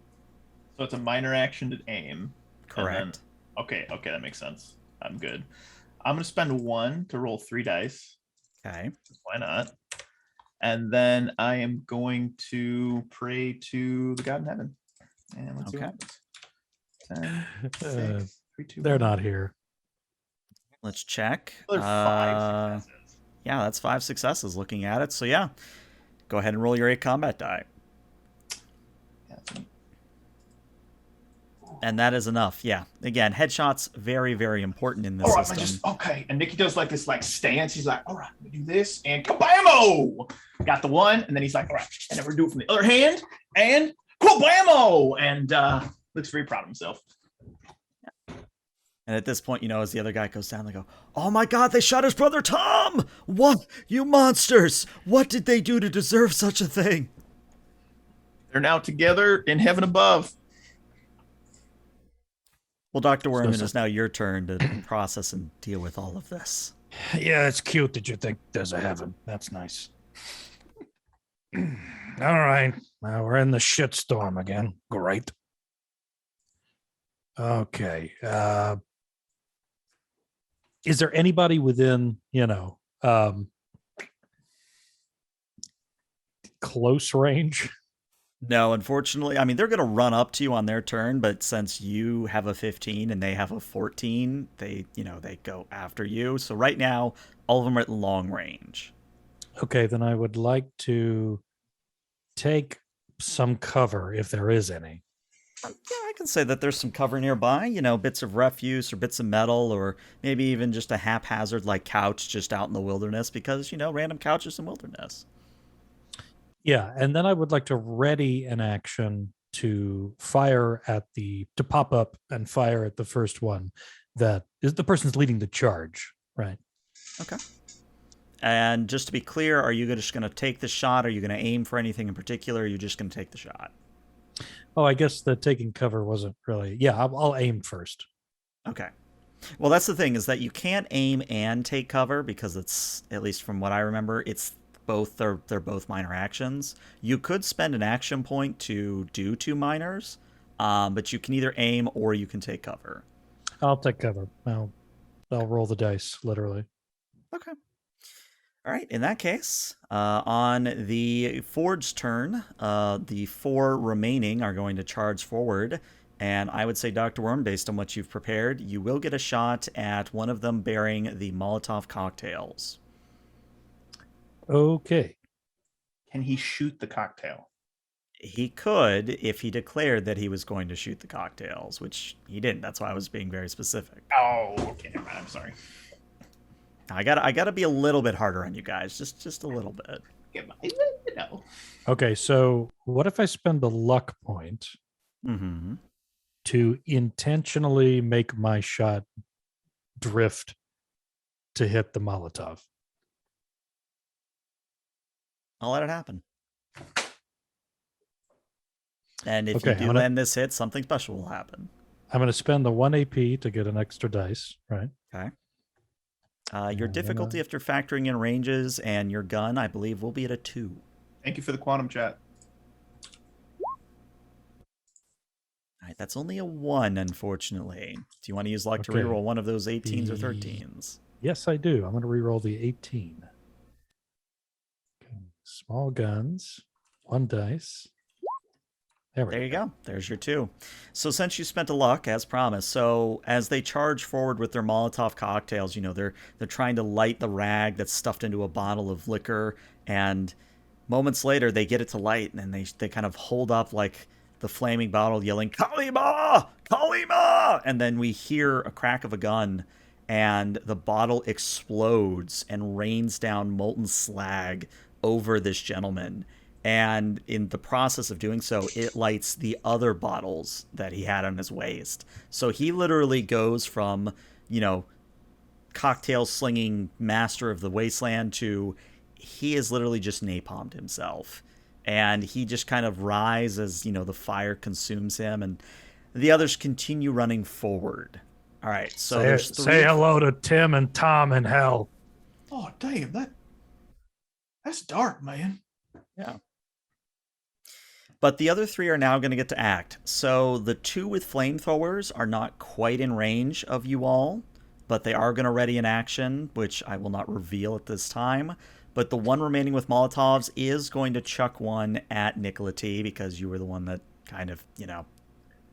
So it's a minor action to aim. Correct. Okay, that makes sense. I'm good. I'm going to spend 1 to roll 3 dice. Okay. Why not? And then I am going to pray to the God in heaven. And let's see what happens. 10, 6, 3, 2, They're 1. not here. Let's check. Another 5 successes. Yeah, that's 5 successes looking at it. So yeah, go ahead and roll your 8 combat die. Yeah, that's neat. And that is enough. Yeah. Again, headshots, very, very important in this All right, system. okay. And Nikki does like this stance. He's like, all right, we do this and kablammo! Got the 1, and then he's like, all right, and then we're doing it from the other hand and kablammo! And looks very proud of himself. And at this point, you know, as the other guy goes down, they go, "Oh my god, they shot his brother Tom! What? You monsters! What did they do to deserve such a thing?" They're now together in heaven above. Well, Dr. Worm, it So- is now your turn to process and deal with all of this. Yeah, it's cute that you think there's a heaven. That's nice. All right. Now we're in the shitstorm again. Great. Okay. Is there anybody within, close range? No, unfortunately. I mean, they're going to run up to you on their turn, but since you have a 15 and they have a 14, they go after you. So right now, all of them are at long range. Okay, then I would like to take some cover if there is any. Yeah, I can say that there's some cover nearby, bits of refuse or bits of metal or maybe even just a haphazard like couch just out in the wilderness because, random couches in wilderness. Yeah, and then I would like to ready an action to pop up and fire at the first one that is the person's leading the charge, right? Okay. And just to be clear, are you just going to take the shot? Are you going to aim for anything in particular? Or are you just going to take the shot? Oh, I guess the taking cover wasn't really. Yeah, I'll aim first. Okay. Well, that's the thing is that you can't aim and take cover because it's, at least from what I remember, it's both. They're both minor actions. You could spend an action point to do 2 minors, but you can either aim or you can take cover. I'll take cover. I'll roll the dice, literally. Okay. All right. In that case, on the Forge's turn, the 4 remaining are going to charge forward. And I would say, Dr. Worm, based on what you've prepared, you will get a shot at one of them bearing the Molotov cocktails. Okay. Can he shoot the cocktail? He could if he declared that he was going to shoot the cocktails, which he didn't. That's why I was being very specific. Oh, okay, never mind. I'm sorry. I gotta be a little bit harder on you guys, just a little bit. Okay, so what if I spend a luck point Mm-hmm. to intentionally make my shot drift to hit the Molotov? I'll let it happen. And if Okay, you do land this hit, something special will happen. I'm going to spend the 1 AP to get an extra dice, right? Okay. Your difficulty after factoring in ranges and your gun, I believe, will be at a 2. Thank you for the quantum chat. All right, that's only a 1, unfortunately. Do you want to use luck to reroll one of those 18s or 13s? Yes, I do. I'm going to reroll the 18. Okay. Small guns, 1 dice. There you go. There's your 2. So since you spent a luck, as promised, so as they charge forward with their Molotov cocktails, they're trying to light the rag that's stuffed into a bottle of liquor, and moments later they get it to light, and then they kind of hold up like the flaming bottle, yelling "Kalima! Kalima!" And then we hear a crack of a gun, and the bottle explodes and rains down molten slag over this gentleman. And in the process of doing so, it lights the other bottles that he had on his waist. So he literally goes from, cocktail slinging master of the wasteland to he is literally just napalmed himself. And he just kind of rises as, the fire consumes him. And the others continue running forward. All right, so there's 3. Say hello to Tim and Tom in hell. Oh, damn, that's dark, man. Yeah. But the other 3 are now going to get to act. So the 2 with flamethrowers are not quite in range of you all, but they are going to ready in action, which I will not reveal at this time. But the 1 remaining with Molotovs is going to chuck one at Nicola T, because you were the one that kind of,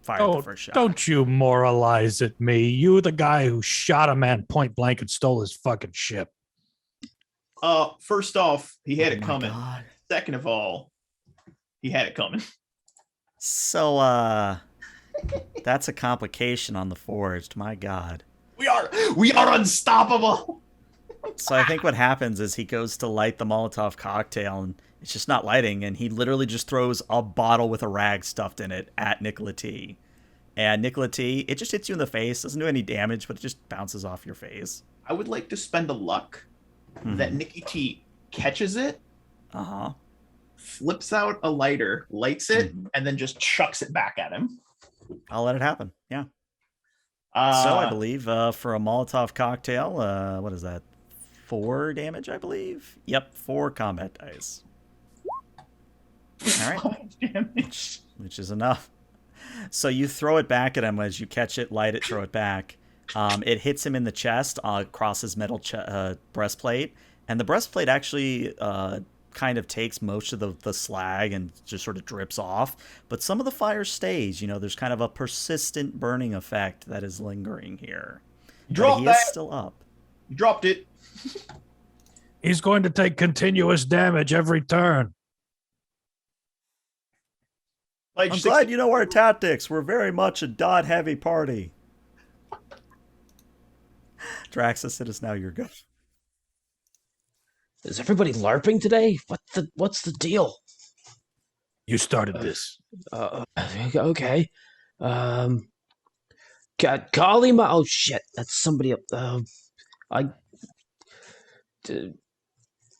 fired the first shot. Don't you moralize at me. You the guy who shot a man point blank and stole his fucking ship. First off, he had it coming. God. Second of all, he had it coming. So, that's a complication on the Forged. My God. We are unstoppable. So I think what happens is he goes to light the Molotov cocktail, and it's just not lighting, and he literally just throws a bottle with a rag stuffed in it at Nicola T. And Nicola T, it just hits you in the face. Doesn't do any damage, but it just bounces off your face. I would like to spend a luck that Nikki T catches it. Uh-huh. Flips out a lighter, lights it, and then just chucks it back at him. I'll let it happen. Yeah. So I believe for a Molotov cocktail, what is that? 4 damage, I believe. Yep, 4 combat dice. All right. Damage. Which is enough. So you throw it back at him as you catch it, light it, throw it back. It hits him in the chest across his metal breastplate, and the breastplate actually kind of takes most of the slag and just sort of drips off, but some of the fire stays. There's kind of a persistent burning effect that is lingering here. He is still up. You dropped it. He's going to take continuous damage every turn. I'm glad you know our tactics. We're very much a dot-heavy party. Draxus, it is now your go. Is everybody LARPing today? What's the deal? You started this. Okay. Kalima. Oh shit, that's somebody up.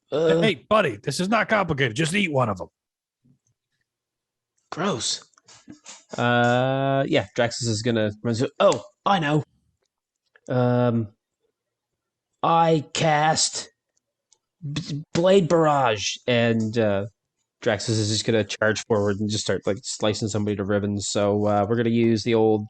Hey, buddy, this is not complicated. Just eat one of them. Gross. Yeah, Draxus is gonna run to. Oh, I know. I cast Blade Barrage, and Draxus is just gonna charge forward and just start slicing somebody to ribbons. So we're gonna use the old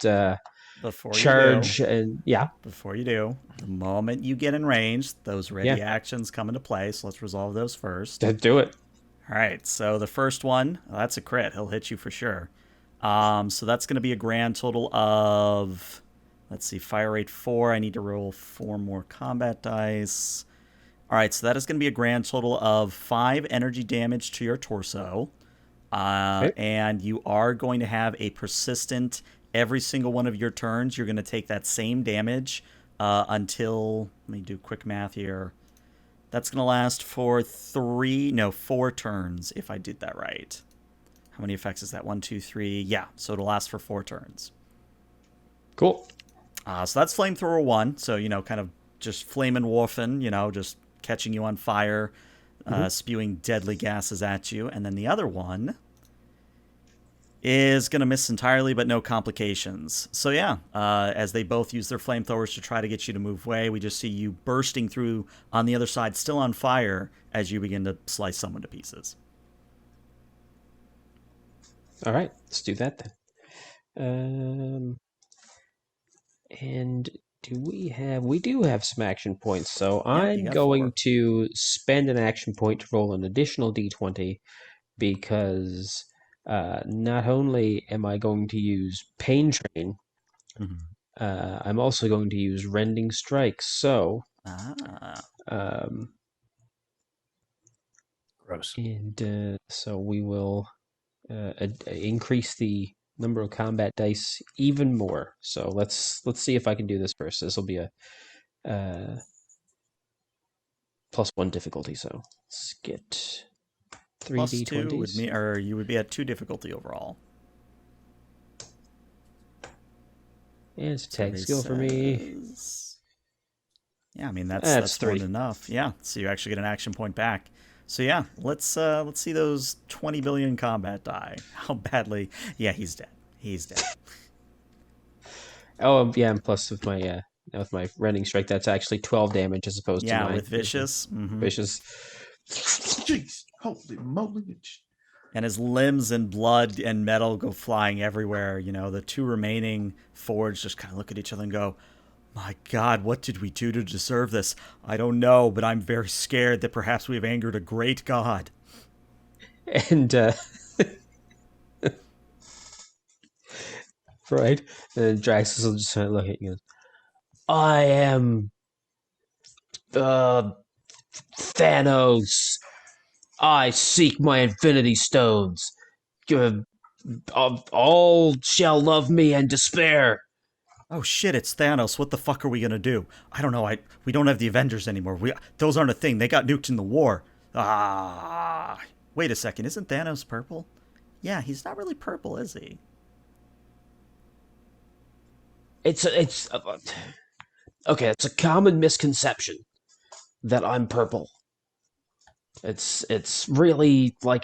charge, and yeah. Before you do, the moment you get in range, those ready actions come into play. So let's resolve those first. Do it. All right, so the first one, that's a crit. He'll hit you for sure. So that's going to be a grand total of, let's see, fire rate 4. I need to roll 4 more combat dice. All right, so that is going to be a grand total of 5 energy damage to your torso. Okay. And you are going to have a persistent, every single one of your turns, you're going to take that same damage until, let me do quick math here. That's going to last for 4 turns, if I did that right. How many effects is that? 1, 2, 3. Yeah, so it'll last for 4 turns. Cool. So that's Flamethrower 1. So, kind of just flaming Warfin, just catching you on fire, spewing deadly gases at you. And then the other one is going to miss entirely, but no complications. So yeah, as they both use their flamethrowers to try to get you to move away, we just see you bursting through on the other side, still on fire, as you begin to slice someone to pieces. All right, let's do that then. And we do have some action points, so Yeah, you I'm got going 4. to spend an action point to roll an additional d20 because not only am I going to use Pain Train, I'm also going to use Rending Strike. So, Gross. and so we will increase the number of combat dice even more. So let's see if I can do this first. This will be a +1 difficulty. So let's get 3 +2 d20s. would mean, or you would be at 2 difficulty overall. And it's a tag skill for me. Yeah, I mean that's 3. more than enough. Yeah, so you actually get an action point back. So yeah, let's see those 20 billion combat die. How badly? Yeah, he's dead. He's dead. Oh yeah, and plus with my Rending Strike, that's actually 12 damage as opposed to 9. Yeah, with vicious. Vicious. Jeez, holy moly! And his limbs and blood and metal go flying everywhere. The 2 remaining forged just kind of look at each other and go, "My God, what did we do to deserve this? I don't know, but I'm very scared that perhaps we have angered a great god." And right, and Draxus will just kind of look at you. I am Thanos. I seek my Infinity Stones. All shall love me and despair. Oh shit, it's Thanos. What the fuck are we gonna do? I don't know. We don't have the Avengers anymore. Those aren't a thing. They got nuked in the war. Wait a second. Isn't Thanos purple? Yeah, he's not really purple, is he? It's okay. It's a common misconception that I'm purple. It's really like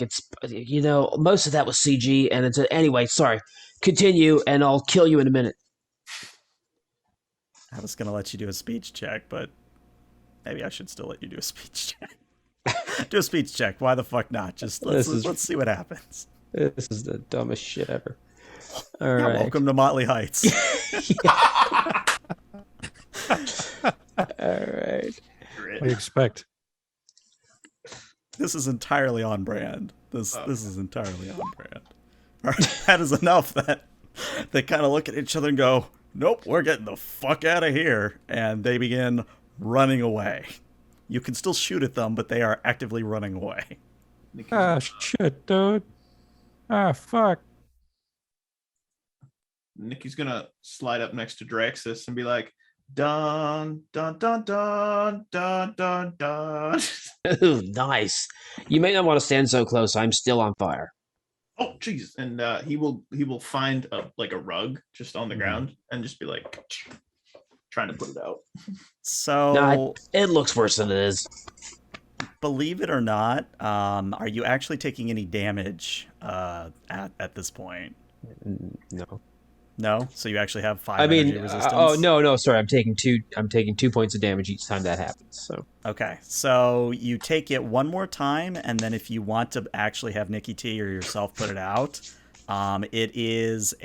most of that was CG, and anyway. Sorry. Continue, and I'll kill you in a minute. I was gonna let you do a speech check, but maybe I should still let you do a speech check. Do a speech check. Why the fuck not? Just let's see what happens. This is the dumbest shit ever. All right. Welcome to Motley Heights. All right. What do you expect? This is entirely on brand. This is entirely on brand. All right, that is enough that they kind of look at each other and go, "Nope, we're getting the fuck out of here," and they begin running away. You can still shoot at them, but they are actively running away. Ah, shit, dude. Ah, fuck. Nikki's gonna slide up next to Draxus and be like, "Dun dun dun dun dun dun dun." Ooh, nice. You may not want to stand so close. I'm still on fire. Oh, jeez! And he will find a rug just on the ground and just be like trying to put it out. So it looks worse than it is. Believe it or not, are you actually taking any damage at this point? No. No, so you actually have 5 energy resistance. No, sorry. I'm taking 2 points of damage each time that happens. So okay, so you take it one more time, and then if you want to actually have Nikki T or yourself put it out, it is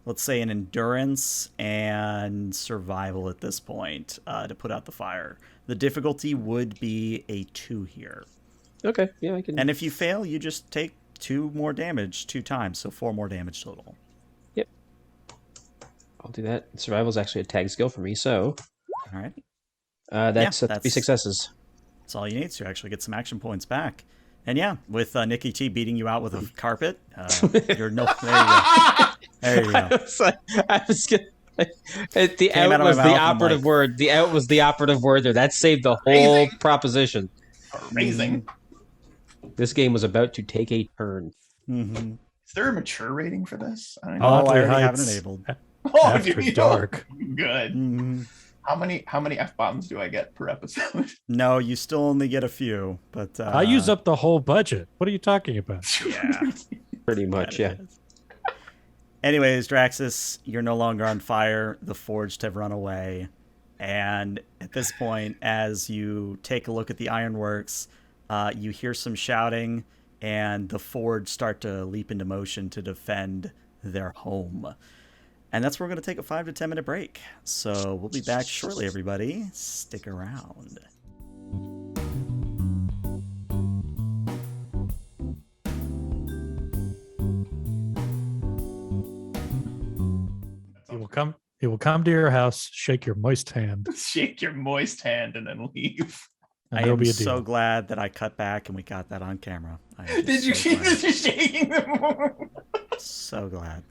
let's say an endurance and survival at this point to put out the fire. The difficulty would be a 2 here. Okay, yeah, I can. And if you fail, you just take 2 more damage 2 times, so 4 more damage total. I'll do that. Survival is actually a tag skill for me, so. All right. That's 3 successes. That's all you need to actually get some action points back. And yeah, with Nikki T beating you out with a carpet, you're no. There you go. There you go. I was gonna, the Came out out of my was the mouth, I'm operative like- word. The out was the operative word there. That saved the whole Amazing. proposition. Amazing. This game was about to take a turn. Mm-hmm. Is there a mature rating for this? I don't Oh, know. I Motley already have it Heights. enabled. Oh, After do you? dark. Good. Mm-hmm. How many F-bombs do I get per episode? No, you still only get a few, but I use up the whole budget. What are you talking about? Yeah. Pretty much, yeah. It is. Anyways, Draxus, you're no longer on fire. The Forged have run away. And at this point, as you take a look at the Ironworks, you hear some shouting, and the Forged start to leap into motion to defend their home. And that's where we're going to take a 5 to 10 minute break. So we'll be back shortly, everybody. Stick around. He will come to your house, shake your moist hand, Shake your moist hand and then leave. and I there'll am be a so deal. glad that I cut back and we got that on camera. I am just Did you so see glad. this shaking them? So glad.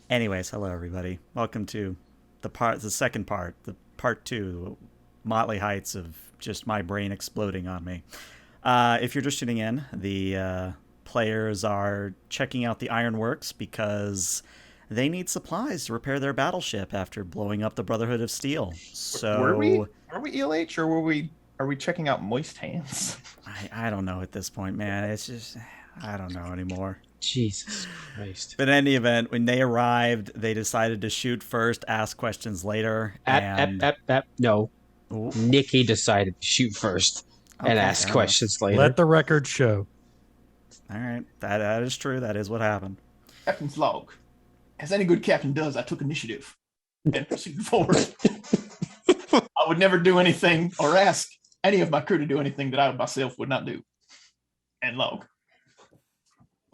Anyways, hello everybody. Welcome to the second part, the part 2, Motley Heights of just my brain exploding on me. If you're just tuning in, the players are checking out the Ironworks because they need supplies to repair their battleship after blowing up the Brotherhood of Steel. So Were we ELH or are we checking out moist hands? I don't know at this point, man. It's just I don't know anymore. Jesus Christ. But in any event, when they arrived, they decided to shoot first, ask questions later, and No. Ooh, Nikki decided to shoot first and okay, ask fair questions later. Let the record show. enough. All right, that is true. That is what happened. Captain's log. As any good captain does, I took initiative and proceeded forward. I would never do anything or ask any of my crew to do anything that I myself would not do. And log.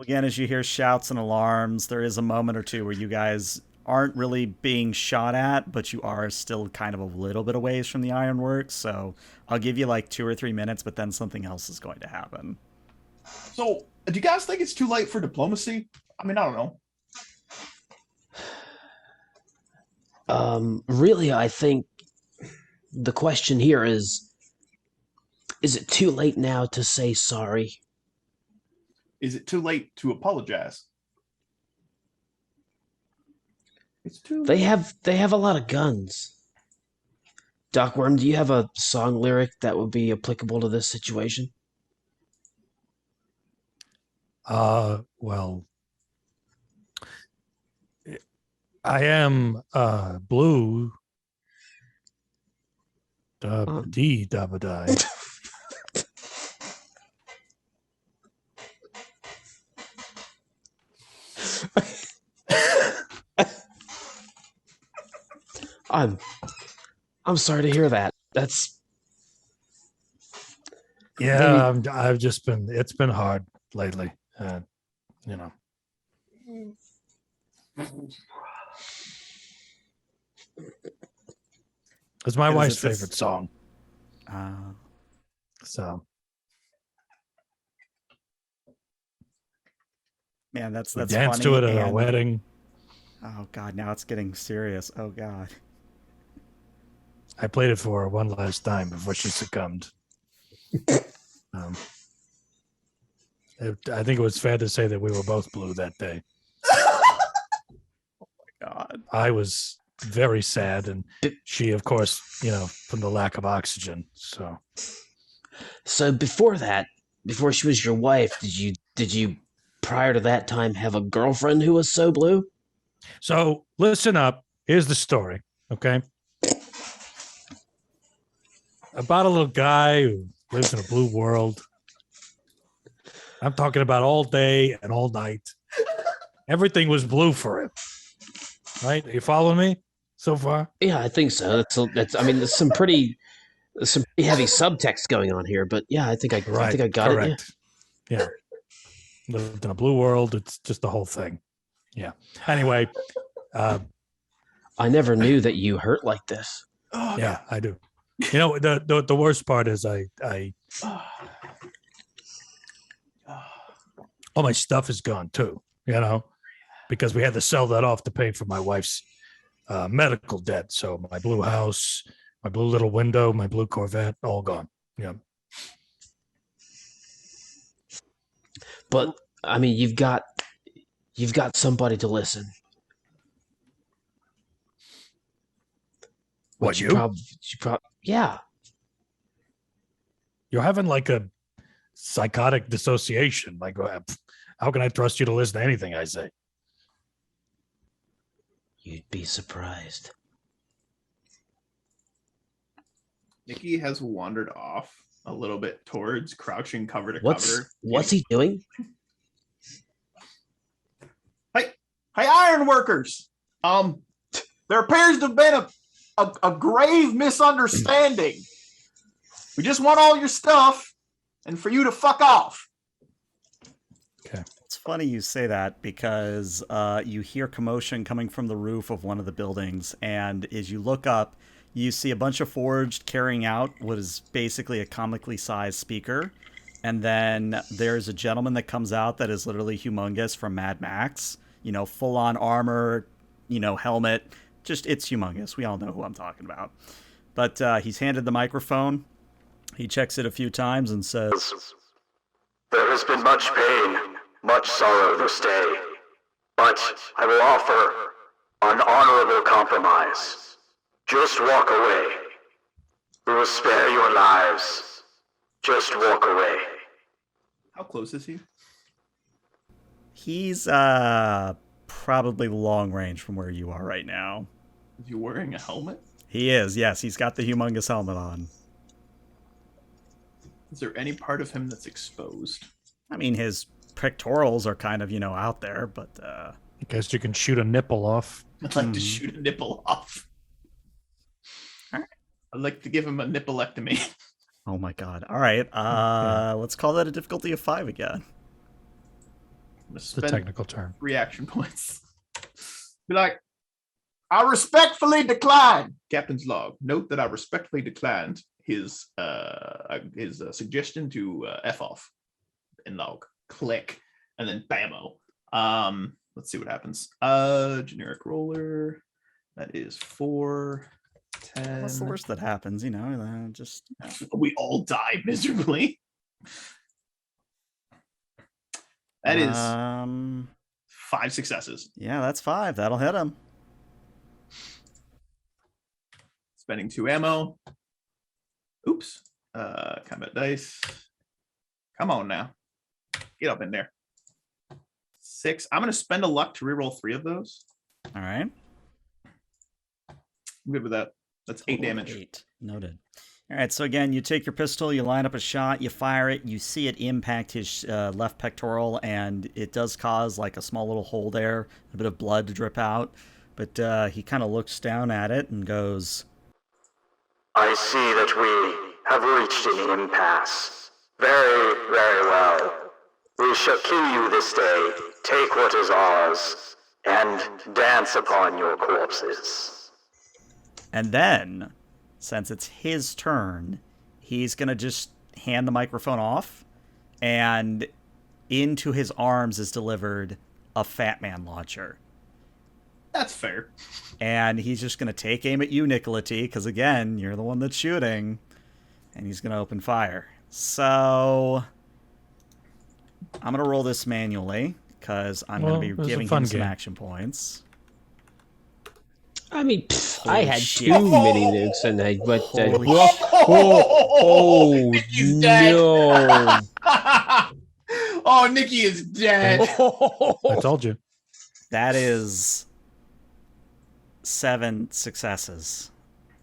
Again, as you hear shouts and alarms, there is a moment or two where you guys aren't really being shot at, but you are still kind of a little bit away from the Ironworks. So I'll give you like 2 or 3 minutes, but then something else is going to happen. So, do you guys think it's too late for diplomacy? I mean, I don't know. Really, I think the question here is it too late now to say sorry? Is it too late to apologize? It's too. They have a lot of guns. Dockworm, do you have a song lyric that would be applicable to this situation? Well, I am blue. D dabba die. I'm sorry to hear that. That's Yeah, I've just been. It's been hard lately. You know. It's my And is wife's it this- favorite song. Uh, So man, that's we danced funny. to it at our and- wedding. Oh god, now it's getting serious. Oh god. I played it for her one last time before she succumbed. I think it was fair to say that we were both blue that day. God. I was very sad, and she, of course, from the lack of oxygen. so before that, before she was your wife, did you prior to that time have a girlfriend who was so blue? So listen up. Here's the story. Okay. About a little guy who lives in a blue world. I'm talking about all day and all night. Everything was blue for him. Right? Are you following me so far? Yeah, I think so. That's I mean, there's some pretty heavy subtext going on here, but yeah, I think I got it. Yeah. Correct. Yeah. Lived in a blue world. It's just the whole thing. Yeah. Anyway, I never knew that you hurt like this. Oh, yeah, I do. The worst part is I All my stuff is gone too, because we had to sell that off to pay for my wife's medical debt. So my blue house, my blue little window, my blue Corvette, all gone. Yeah. But I mean, you've got somebody to listen. What, you? Yeah. You're having like a psychotic dissociation. Like, how can I trust you to listen to anything I say? You'd be surprised. Nikki has wandered off a little bit towards crouching cover to cover. What's he doing? Hey, ironworkers. There appears to have been a grave misunderstanding. We just want all your stuff and for you to fuck off. Okay. It's funny you say that because you hear commotion coming from the roof of one of the buildings, and as you look up, you see a bunch of Forged carrying out what is basically a comically sized speaker, and then there's a gentleman that comes out that is literally humongous from Mad Max, full-on armor, helmet, it's humongous. We all know who I'm talking about. But he's handed the microphone. He checks it a few times and says, "There has been much pain, much sorrow this day, but I will offer an honorable compromise. Just walk away. We will spare your lives. Just walk away." How close is he? He's probably long range from where you are right now. Is he wearing a helmet? He is, yes. He's got the humongous helmet on. Is there any part of him that's exposed? I mean, his pectorals are kind of, out there, but... I guess you can shoot a nipple off. I'd like to shoot a nipple off. All right. I'd like to give him a nippleectomy. Oh my god. All right. Let's call that a difficulty of 5 again. It's the technical term. 3 action points. Be like, I respectfully decline. Captain's log. Note that I respectfully declined his suggestion to F off. In log. Click. And then bammo. Let's see what happens. Generic roller. That is 4, 10. What's the worst that happens? We all die miserably. That is 5 successes. Yeah, that's 5. That'll hit him. Spending 2 ammo. Oops. Combat dice. Come on now. Get up in there. 6. I'm going to spend a luck to reroll 3 of those. All right. I'm good with that. That's 8 damage. 8. Noted. All right, so again, you take your pistol, you line up a shot, you fire it, you see it impact his left pectoral, and it does cause like a small little hole there, a bit of blood to drip out. But he kind of looks down at it and goes, "I see that we have reached an impasse. Very, very well. We shall kill you this day, take what is ours, and dance upon your corpses." And then, since it's his turn, he's going to just hand the microphone off, and into his arms is delivered a Fat Man launcher. That's fair. And he's just going to take aim at you, Nicola T, because again, you're the one that's shooting, and he's going to open fire. So, I'm going to roll this manually, because I'm going to be giving him some action points. I mean, I had shit. too many nukes, and but Holy no! Oh, Nikki is dead. I told you. That is 7 successes.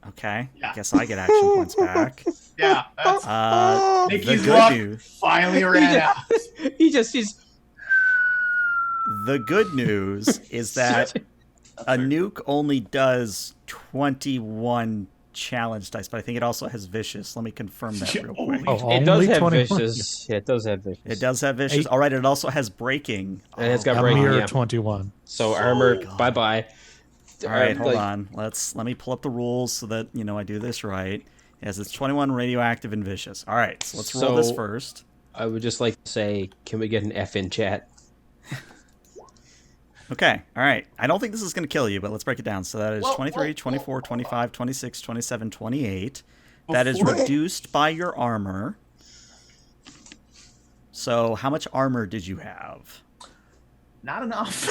Okay, Yeah. I guess I get action points back. Yeah. That's, The Nikki's good luck news. finally ran out. He's The good news is that a nuke only does 21 challenge dice, but I think it also has vicious. Let me confirm that real quick. Oh, it does only have 21? vicious. Yeah, it does have vicious. It does have vicious. 8. All right, it also has breaking. And it's got A breaking. mere Yeah. 21. So armor, God. bye. All right, hold on. Let me pull up the rules so that I do this right. Yes, it's 21 radioactive and vicious. All right, so let's roll this first. I would just like to say, can we get an F in chat? Okay, all right. I don't think this is going to kill you, but let's break it down. So that is Whoa, 23, whoa, 24, whoa, 25, 26, 27, 28. That is Before- reduced by your armor. So how much armor did you have? Not enough.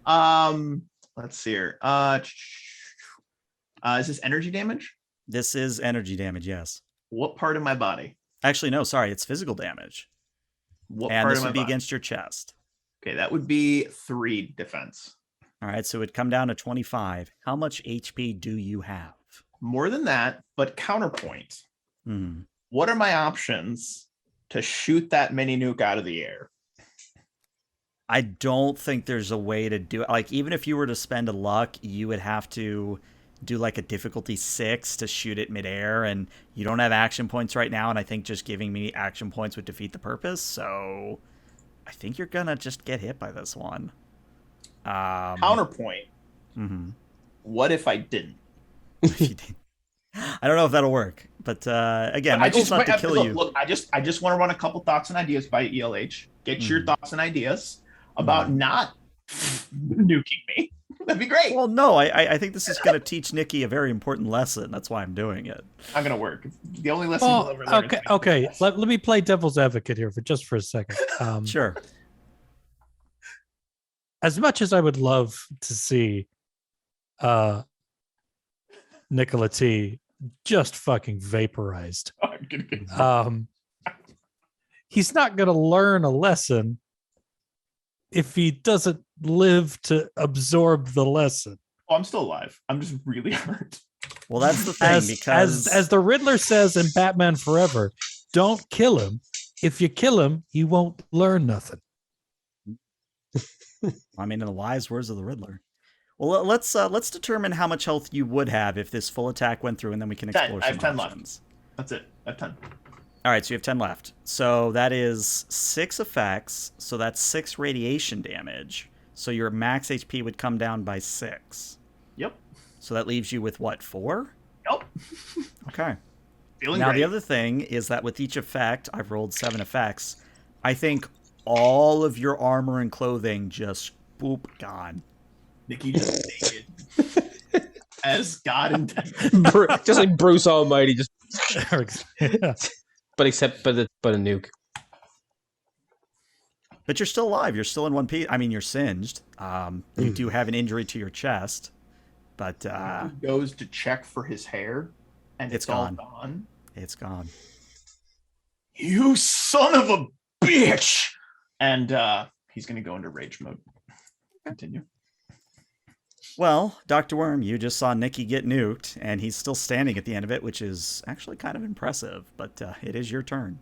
Let's see here. Is this energy damage? This is energy damage, yes. What part of my body? Actually, no, sorry. It's physical damage. What And part this of my would be body? against your chest. Okay, that would be 3 defense. All right, so it would come down to 25. How much HP do you have? More than that, but counterpoint. Hmm. What are my options to shoot that mini nuke out of the air? I don't think there's a way to do it. Like, even if you were to spend a luck, you would have to do like a difficulty 6 to shoot it midair, and you don't have action points right now, and I think just giving me action points would defeat the purpose, so I think you're gonna just get hit by this one. Counterpoint. Mm-hmm. What if I didn't? I don't know if that'll work, but again, my goal's not to kill you. Look, I just want to run a couple thoughts and ideas by ELH. Get your thoughts and ideas about not nuking me. That'd be great. Well, no, I think this is going to teach Nikki a very important lesson. That's why I'm doing it. Not gonna work. The only lesson Well, we'll ever learn. okay. Let me play devil's advocate here for a second. Sure. As much as I would love to see Nikola T just fucking vaporized, I'm gonna get he's not going to learn a lesson if he doesn't live to absorb the lesson. Oh, I'm still alive. I'm just really hurt. Well, that's the thing, because as the Riddler says in Batman Forever, don't kill him. If you kill him, he won't learn nothing. I mean, in the wise words of the Riddler. Well, let's determine how much health you would have if this full attack went through, and then we can 10. explore I have some 10 options. That's it. I have 10. All right, so you have 10 left. So that is 6 effects. So that's 6 radiation damage. So your max HP would come down by 6. Yep. So that leaves you with what, 4? Yep. Okay. Feeling Now, great. the other thing is that with each effect, I've rolled 7 effects. I think all of your armor and clothing just boop gone. Nikki just naked. As God intended. Just like Bruce Almighty, just Yeah. but a nuke. But you're still alive. You're still in one piece. I mean, you're singed. You do have an injury to your chest, but He goes to check for his hair, and It's it's all gone. gone. it's gone. You son of a bitch! And he's gonna go into rage mode. Continue. Well, Dr. Worm, you just saw Nikki get nuked, and he's still standing at the end of it, which is actually kind of impressive, but it is your turn.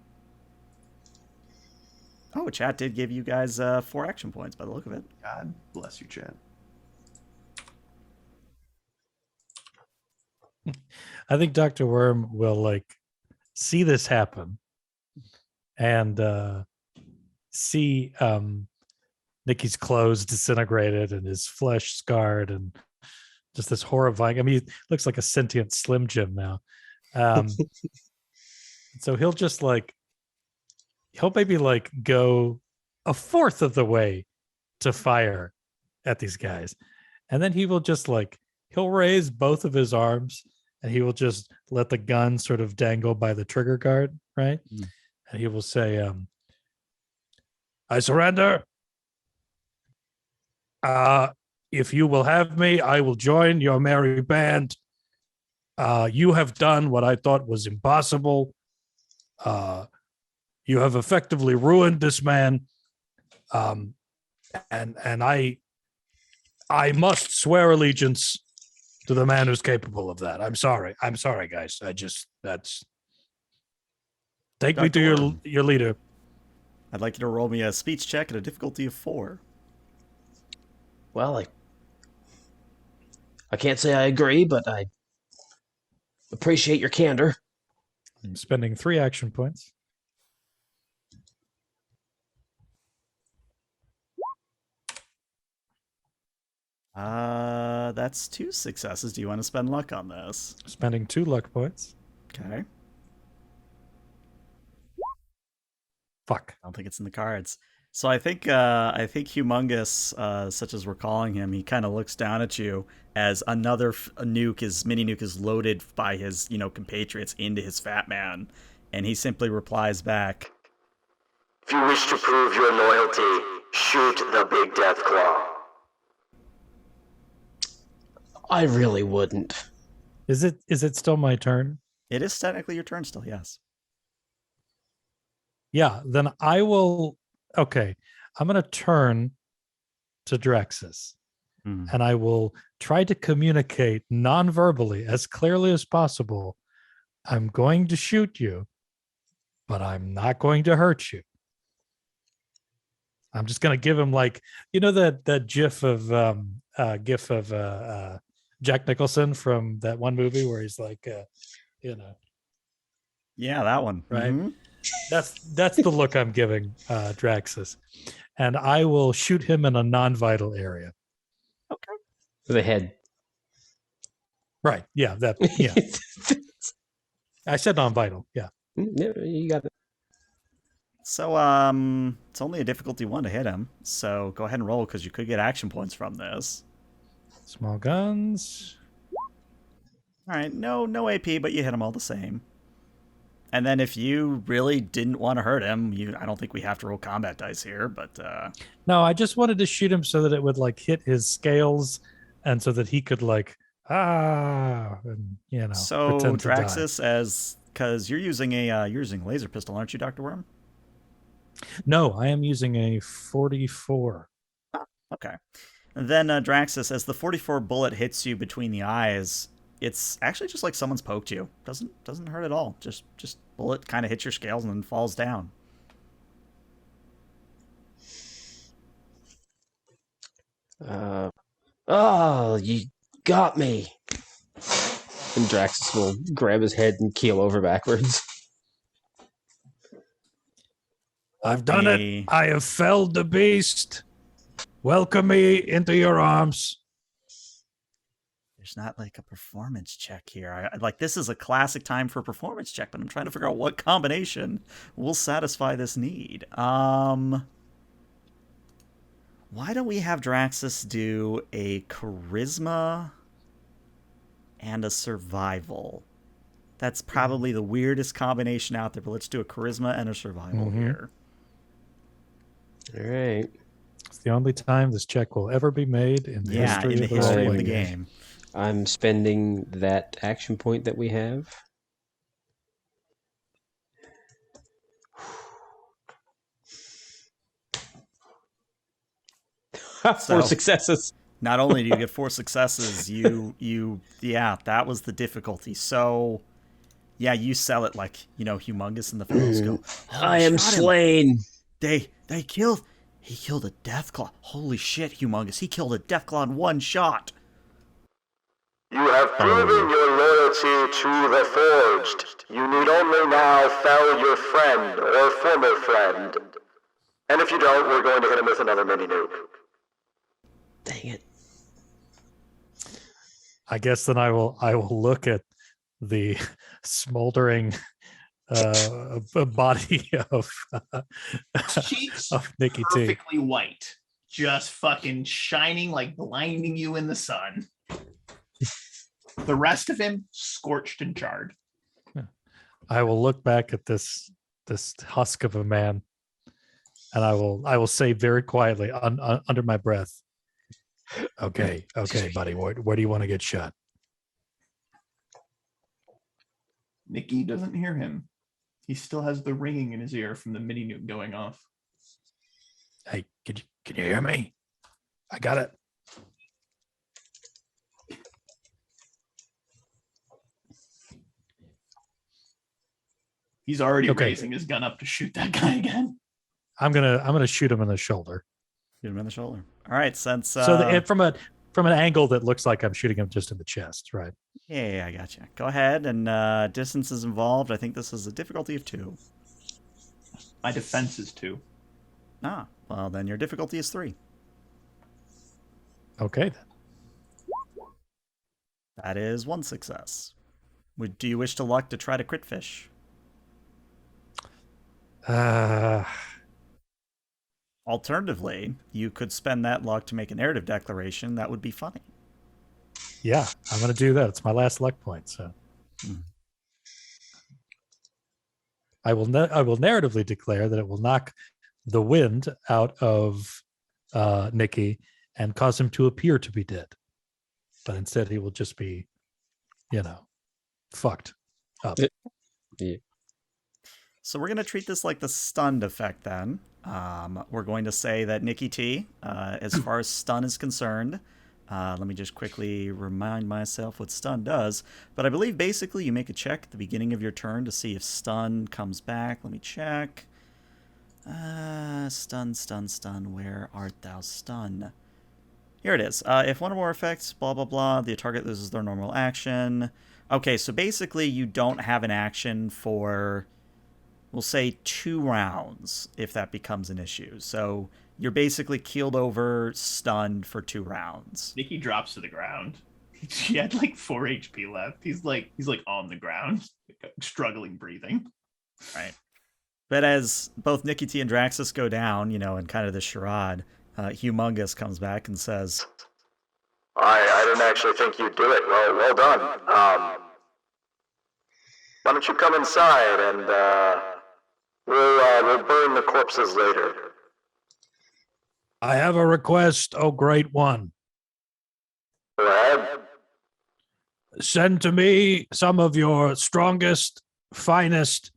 Oh, chat did give you guys 4 action points by the look of it. God bless you, Chad. I think Dr. Worm will see this happen and see Nikki's clothes disintegrated and his flesh scarred and just this horrifying. I mean, he looks like a sentient Slim Jim now. So he'll just he'll maybe go a fourth of the way to fire at these guys. And then he will just he'll raise both of his arms and he will just let the gun sort of dangle by the trigger guard, right? Mm. And he will say, I surrender. If you will have me, I will join your merry band. You have done what I thought was impossible. You have effectively ruined this man. And I must swear allegiance to the man who's capable of that. I'm sorry, guys. Take me Dr. to Worm. your leader. I'd like you to roll me a speech check at a difficulty of 4. Well, I can't say I agree, but I appreciate your candor. I'm spending 3 action points. That's 2 successes. Do you want to spend luck on this? Spending 2 luck points. Okay. Fuck. I don't think it's in the cards. So I think Humongous, such as we're calling him, he kind of looks down at you as another mini nuke is loaded by his compatriots into his fat man, and he simply replies back, If you wish to prove your loyalty, shoot the big Deathclaw. I really wouldn't. Is it still my turn? "It is technically your turn still, yes." Yeah, then I will. Okay, I'm going to turn to Drexus, and I will try to communicate non-verbally as clearly as possible. I'm going to shoot you, but I'm not going to hurt you. I'm just going to give him that gif of Jack Nicholson from that one movie where he's like, Yeah, that one. Right. Mm-hmm. That's the look I'm giving Draxus, and I will shoot him in a non-vital area. Okay. For the head. Right. Yeah. Yeah. I said non-vital. Yeah. Yeah, you got it. So it's only a difficulty 1 to hit him. So go ahead and roll because you could get action points from this. Small guns. All right. No AP, but you hit him all the same. And then if you really didn't want to hurt him, I don't think we have to roll combat dice here, but... No, I just wanted to shoot him so that it would hit his scales and so that he could and, So Draxus, die. because you're using a laser pistol, aren't you, Dr. Worm? No, I am using a 44. Ah, okay. And then Draxus, as the 44 bullet hits you between the eyes, it's actually just like someone's poked you. Doesn't hurt at all. Just bullet kind of hits your scales and then falls down. Oh, you got me. And Draxus will grab his head and keel over backwards. I've done it. I have felled the beast. Welcome me into your arms. There's not a performance check here. This is a classic time for a performance check, but I'm trying to figure out what combination will satisfy this need. Why don't we have Draxus do a charisma and a survival? That's probably the weirdest combination out there, but let's do a charisma and a survival here. All right. It's the only time this check will ever be made in the history of the game. I'm spending that action point that we have. 4 successes. Not only do you get 4 successes, that was the difficulty. So, yeah, you sell it humongous in the fellows go, I am slain. He killed a Deathclaw. Holy shit, humongous. He killed a Deathclaw in one shot. You have proven your loyalty to the Forged. You need only now fell your friend or former friend. And if you don't, we're going to hit him with another mini nuke. Dang it. I guess then I will look at the smoldering body of cheeks Nikki perfectly white, just fucking shining, blinding you in the sun. The rest of him scorched and charred. I will look back at this husk of a man, and I will say very quietly under my breath, okay, buddy, where do you want to get shot? Nikki doesn't hear him. He still has the ringing in his ear from the mini nuke going off. Hey, can you hear me? I got it. He's already raising his gun up to shoot that guy again. I'm gonna shoot him in the shoulder. Shoot him in the shoulder. All right, since from an angle that looks like I'm shooting him just in the chest, right? Yeah, I gotcha. Go ahead, and distance is involved. I think this is a difficulty of 2. My defense is 2. Ah, well then your difficulty is 3. Okay then. That is 1 success. Do you wish to luck to try to crit fish? Alternatively, you could spend that luck to make a narrative declaration. That would be funny. Yeah, I'm going to do that. It's my last luck point. So I will narratively declare that it will knock the wind out of Nikki and cause him to appear to be dead. But instead, he will just be, fucked up. Yeah. So we're going to treat this like the stunned effect then. We're going to say that Nikki T, as far as stun is concerned, let me just quickly remind myself what stun does. But I believe basically you make a check at the beginning of your turn to see if stun comes back. Let me check. Stun. Where art thou, stun? Here it is. If one or more effects, blah, blah, blah, the target loses their normal action. Okay, so basically you don't have an action for, we'll say, 2 rounds, if that becomes an issue. So you're basically keeled over, stunned for 2 rounds. Nikki drops to the ground. She had like 4 HP left. He's like on the ground, struggling breathing. Right. But as both Nikki T and Draxus go down, in kind of the charade, Humongous comes back and says, I didn't actually think you'd do it. Well done. Why don't you come inside and we'll burn the corpses later. I have a request, oh great one. Go ahead. Send to me some of your strongest, finest,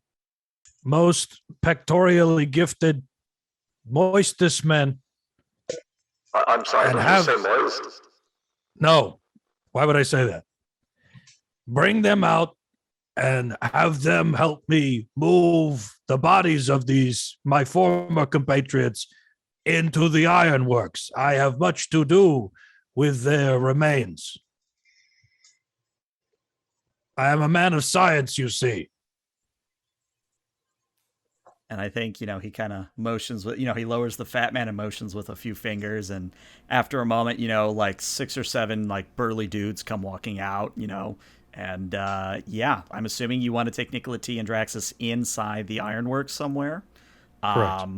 most pectorially gifted, moistest men. I'm sorry, And did have- you say moist? No, why would I say that? Bring them out and have them help me move the bodies of these, my former compatriots, into the ironworks. I have much to do with their remains. I am a man of science, you see. and I think, he kind of motions with, he lowers the fat man and motions with a few fingers. And after a moment, like 6 or 7, like burly dudes come walking out, and yeah, I'm assuming you want to take Nicola T and Draxus inside the ironworks somewhere. Correct.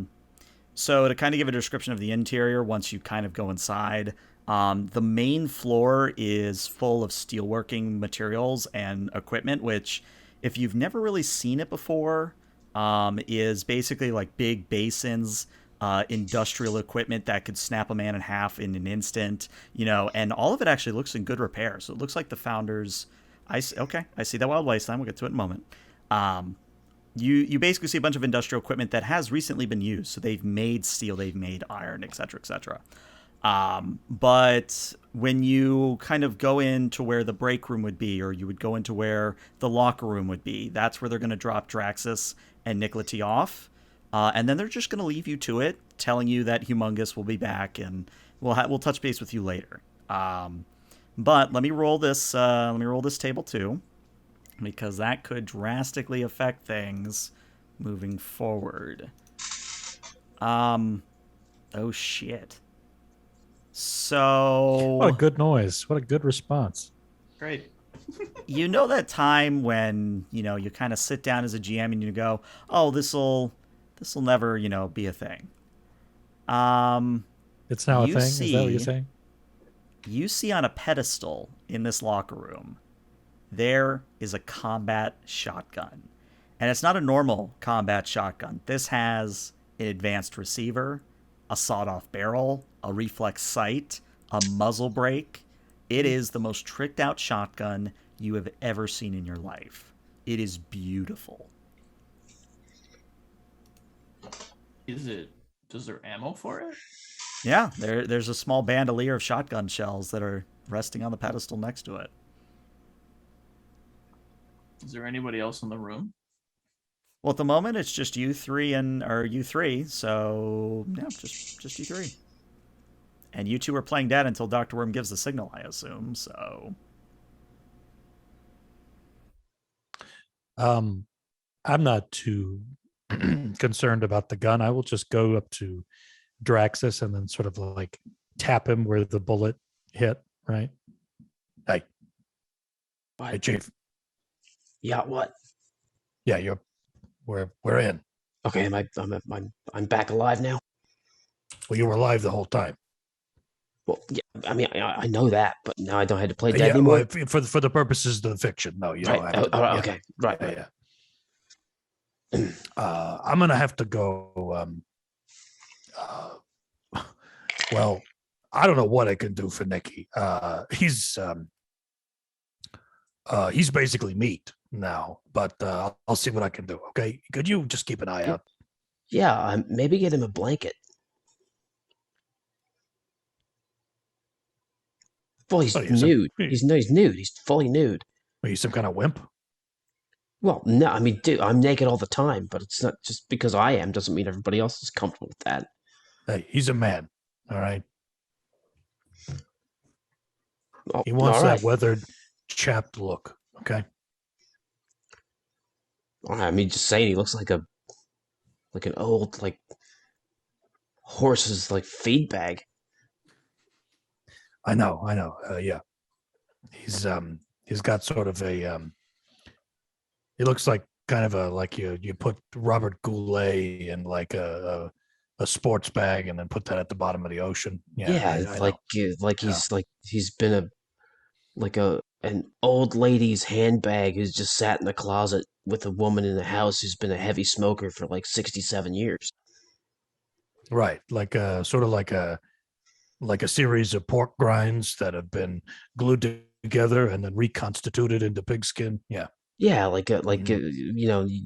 So to kind of give a description of the interior, once you kind of go inside, the main floor is full of steelworking materials and equipment, which, if you've never really seen it before, is basically like big basins, industrial equipment that could snap a man in half in an instant, and all of it actually looks in good repair. So it looks like the founders. I see that wild wasteland. We'll get to it in a moment. You basically see a bunch of industrial equipment that has recently been used. So they've made steel, they've made iron, etc., etc. But when you kind of go into where the break room would be, or you would go into where the locker room would be, that's where they're going to drop Draxus and Nicola T off. And then they're just going to leave you to it, telling you that Humongous will be back, and we'll touch base with you later. But let me roll this table too, because that could drastically affect things moving forward. Oh shit. So What a good noise. What a good response. Great. you know that time when, you kind of sit down as a GM and you go, "Oh, this'll never, be a thing." It's now a You thing. Is that what you're see- saying? You see on a pedestal in this locker room, there is a combat shotgun. And it's not a normal combat shotgun. This has an advanced receiver, a sawed-off barrel, a reflex sight, a muzzle brake. It is the most tricked-out shotgun you have ever seen in your life. It is beautiful. Does there ammo for it? Yeah, there's a small bandolier of shotgun shells that are resting on the pedestal next to it. Is there anybody else in the room? Well, at the moment, it's just you three, so yeah, just you three. And you two are playing dead until Dr. Worm gives the signal, I assume, so... I'm not too concerned about the gun. I will just go up to Draxus and then sort of like tap him where the bullet hit, right? Hey, Chief. Yeah, what? Yeah, we're in. Okay, I'm back alive now. Well, you were alive the whole time. Well, yeah, I mean, I know that, but now I don't have to play dead Yeah, anymore. well, for the purposes of the fiction, no, you Right. don't have to. Yeah. Okay. Right. Yeah. I'm gonna have to go. Well, I don't know what I can do for Nikki. He's basically meat now, but I'll see what I can do. Okay, could you just keep an eye out? Yeah, maybe get him a blanket. Well, he's nude. He's nude. He's fully nude. Are you some kind of wimp? Well, no, I mean, dude, I'm naked all the time, but it's not just because I am doesn't mean everybody else is comfortable with that. Hey, he's a man. All right. Oh, He wants all that right. weathered, chapped look. Okay. I mean, just saying, he looks like an old horse's feed bag. I know. Yeah. He's got sort of a he looks like kind of like you put Robert Goulet in like a sports bag and then put that at the bottom of the ocean. Yeah, he's been an old lady's handbag who's just sat in the closet with a woman in the house who's been a heavy smoker for 67 years. Right, like sort of like a series of pork grinds that have been glued together and then reconstituted into pigskin. Yeah. Yeah, you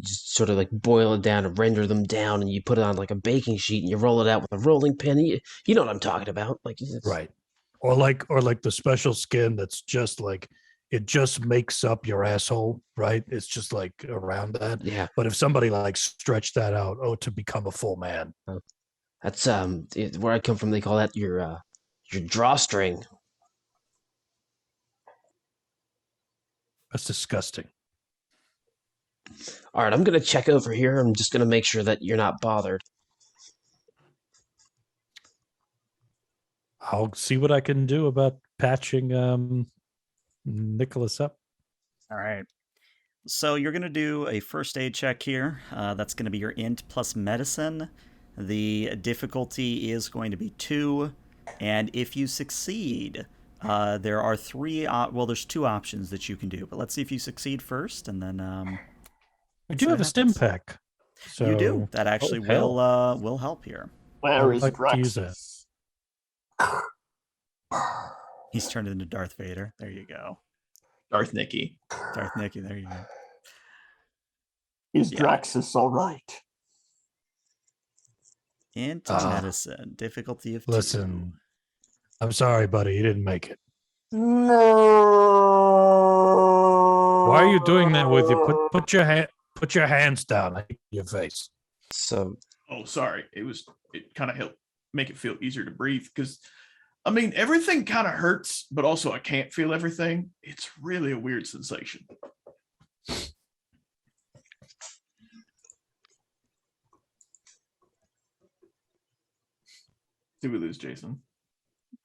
just sort of boil it down and render them down, and you put it on a baking sheet and you roll it out with a rolling pin. You know what I'm talking about, right? Or like the special skin that's just it just makes up your asshole, right? It's just around that. Yeah. But if somebody stretched that out, to become a full man. That's where I come from. They call that your drawstring. That's disgusting. All right, I'm going to check over here. I'm just going to make sure that you're not bothered. I'll see what I can do about patching Nicholas up. All right. So you're going to do a first aid check here. That's going to be your int plus medicine. The difficulty is going to be 2. And if you succeed, there are 3... there's 2 options that you can do. But let's see if you succeed first, and then... I do have a stim pack. So... You do. That actually will help here. Where is Draxus? He's turned into Darth Vader. There you go. Darth Nicky. Darth Nicky, there you go. Is Draxus all right? Into medicine. Difficulty of 2. Listen, I'm sorry, buddy. You didn't make it. No. Why are you doing that with you? Put your hands down. I hit your face. So. Oh, sorry. It kind of helped make it feel easier to breathe because, I mean, everything kind of hurts, but also I can't feel everything. It's really a weird sensation. Did we lose Jason?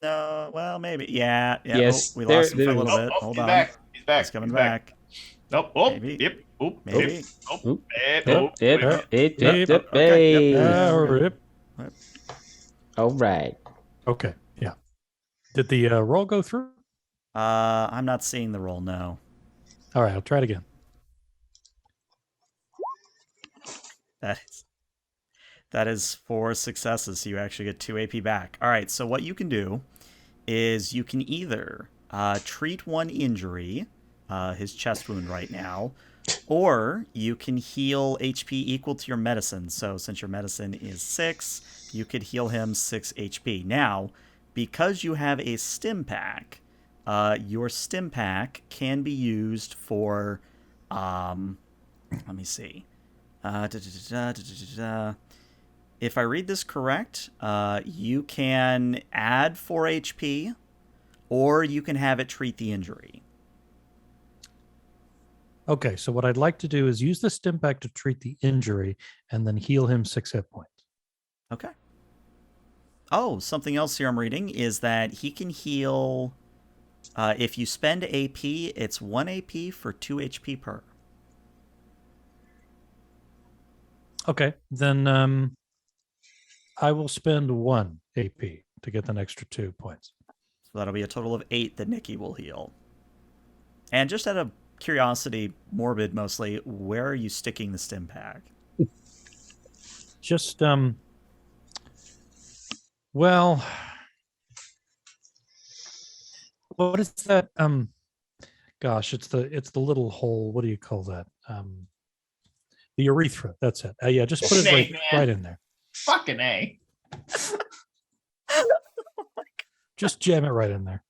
No, well, maybe. Yeah. Yes. We lost him for a little bit. Hold on. Back. He's back. He's coming back. Nope. Oh, maybe. Yep. Oh, maybe. All right. Okay. Yeah. Did the roll go through? I'm not seeing the roll. No. All right. I'll try it again. That is 4 successes, so you actually get 2 AP back. All right, so what you can do is you can either treat 1 injury, his chest wound right now, or you can heal HP equal to your medicine. So since your medicine is 6, you could heal him 6 HP. Now, because you have a stim pack, your stim pack can be used for, let me see. If I read this correct, you can add 4 HP, or you can have it treat the injury. Okay, so what I'd like to do is use the stim pack to treat the injury and then heal him 6 hit points. Okay. Oh, something else here I'm reading is that he can heal... if you spend AP, it's 1 AP for 2 HP per. Okay, then I will spend 1 AP to get an extra 2 points. So that'll be a total of 8 that Nikki will heal. And just out of curiosity, morbid mostly, where are you sticking the stim pack? Just well, what is that? Gosh, it's the little hole. What do you call that? The urethra. That's it. Yeah, just put it Snake, right in there. Fucking A. Just jam it right in there.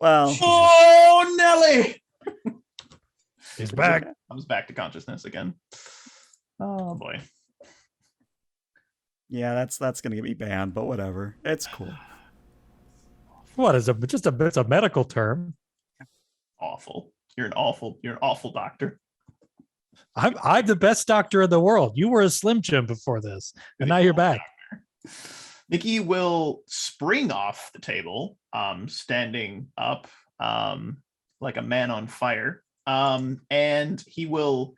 Well, Oh, Nelly! He's back. Comes back to consciousness again. Oh boy. yeah, that's going to get me banned, but whatever. It's cool. What is it? It's a medical term. Awful. You're an awful doctor. I'm the best doctor in the world. You were a Slim Jim before this, and now you're back. Nikki will spring off the table, standing up like a man on fire. And he will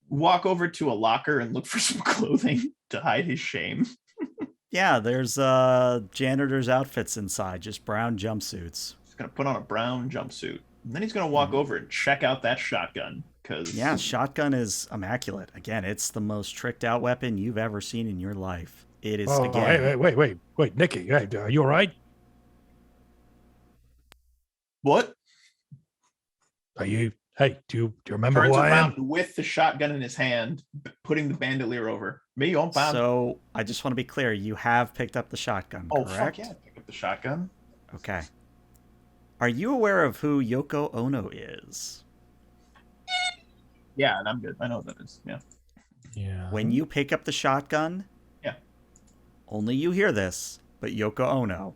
walk over to a locker and look for some clothing to hide his shame. Yeah, there's janitor's outfits inside, just brown jumpsuits. He's going to put on a brown jumpsuit. And then he's going to walk over and check out that shotgun. Yeah, shotgun is immaculate. Again, it's the most tricked out weapon you've ever seen in your life. It is, again... Wait, Nikki, hey, are you all right? What? Do you remember Turns who I around am? with the shotgun in his hand, putting the bandolier over. Me, I'm fine. So, I just want to be clear. You have picked up the shotgun, Oh, correct? fuck yeah, pick up the shotgun. Okay. Are you aware of who Yoko Ono is? Yeah, and I'm good. I know what that is. Yeah. Yeah. When you pick up the shotgun, Yeah. only you hear this, but Yoko Ono,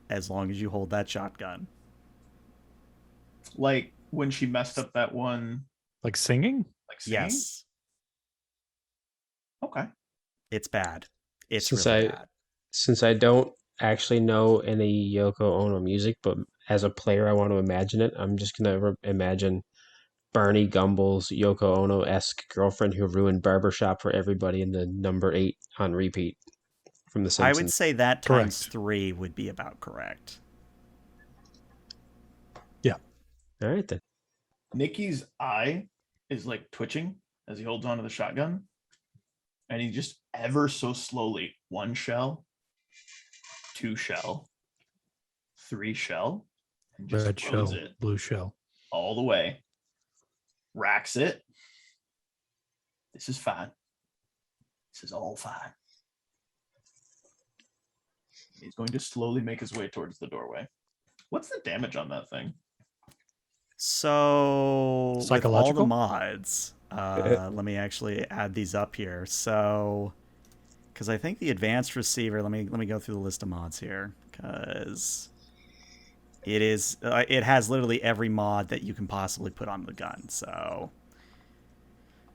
as long as you hold that shotgun. Like when she messed up that one. Like singing? Like singing? Yes. Okay. It's bad. It's Since really bad. Since I don't actually know any Yoko Ono music, but as a player, I want to imagine it. I'm just gonna imagine Barney Gumbel's Yoko Ono-esque girlfriend who ruined Barbershop for everybody in the number 8 on repeat from The Simpsons. I would say that times Correct. 3 would be about correct. Yeah. All right then. Nikki's eye is like twitching as he holds onto the shotgun. And he just ever so slowly, 1 shell, 2 shell, 3 shell, and just Red throws shell, it blue shell. all the way. Racks it. This is fine. This is all fine. He's going to slowly make his way towards the doorway. What's the damage on that thing? So, with all the Psychological? mods, let me actually add these up here. So, because I think the advanced receiver, let me go through the list of mods here, because it is it has literally every mod that you can possibly put on the gun. So,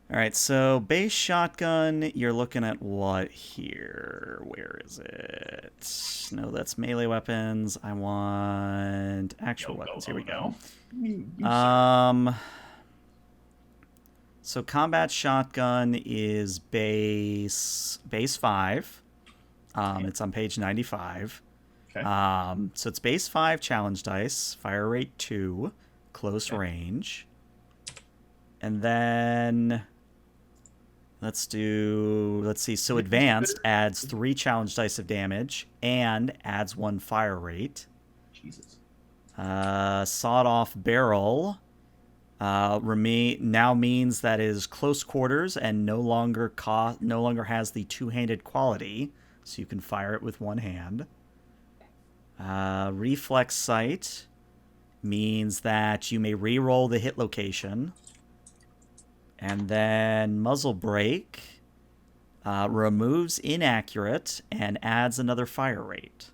all right, so base shotgun, you're looking at what here? Where is it? No, that's melee weapons. I want actual weapons. Here we go. So combat shotgun is base 5. It's on page 95. Okay. So it's base 5 challenge dice, fire rate 2, close range. And then let's see. So advanced adds 3 challenge dice of damage and adds 1 fire rate. Jesus. Sawed-off barrel now means that it is close quarters and no longer has the 2-handed quality, so you can fire it with 1 hand. Reflex sight means that you may re-roll the hit location. And then muzzle brake removes inaccurate and adds another fire rate.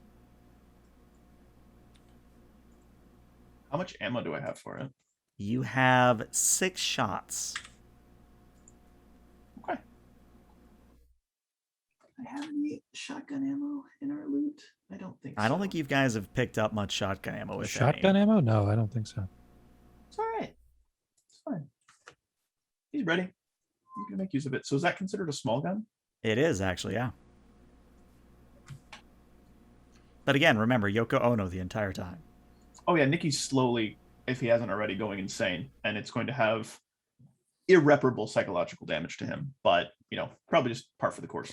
How much ammo do I have for it? You have 6 shots. Okay. I have any shotgun ammo in our loot? I don't think so. I don't think you guys have picked up much shotgun ammo with Shotgun ammo? No, I don't think so. It's all right. It's fine. He's ready. You can make use of it. So is that considered a small gun? It is actually, yeah. But again, remember Yoko Ono the entire time. Oh yeah, Nikki's slowly, if he hasn't already, going insane, and it's going to have irreparable psychological damage to him. But probably just par for the course.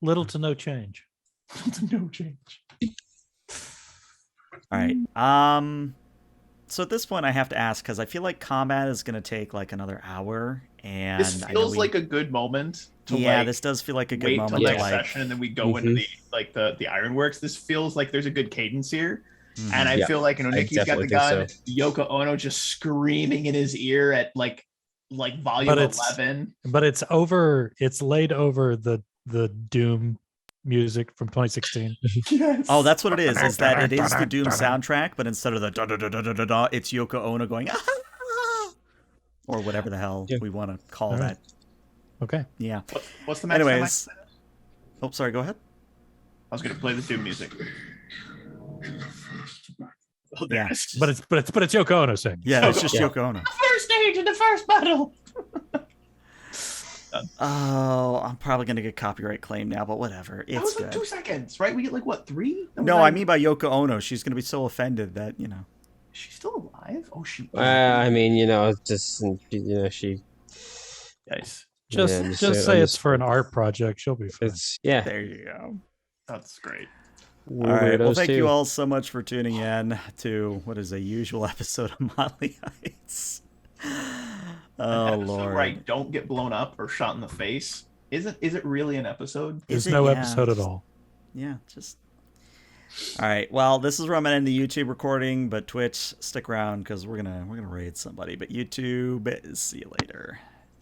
Little to no change. No change. All right. So at this point, I have to ask because I feel like combat is going to take like another hour, and This feels like a good moment to this does feel like a good wait moment till to next like. session, and then we go into the Ironworks. This feels like there's a good cadence here, and I feel like Nikki's got the gun, Yoko Ono just screaming in his ear at like volume 11. But it's over. It's laid over the Doom music from 2016. Yes. Oh, that's what it is. Is that it is the Doom soundtrack, but instead of the da da da da da da da, it's Yoko Ono going or whatever the hell we want to call that. Okay. Yeah. What's the max? Anyways. Oh, sorry. Go ahead. I was going to play the Doom music. Oh, Yeah. But it's Yoko Ono saying. Yeah, it's just Yoko Ono. First stage in the first battle. Oh, I'm probably gonna get copyright claim now, but whatever. It's that was good. like 2 seconds, right? We get like what, 3? No, I mean by Yoko Ono. She's gonna be so offended that She's still alive? Oh, she. I mean, just she. Nice. Just say it's for an art project. She'll be fine. There you go. That's great. All right. Well, thank you all so much for tuning in to what is a usual episode of Motley Heights. Oh Lord! Where I don't get blown up or shot in the face. Is it really an episode? There's no episode at all. Yeah, just. All right. Well, this is where I'm gonna end the YouTube recording, but Twitch, stick around because we're gonna raid somebody. But YouTube, see you later.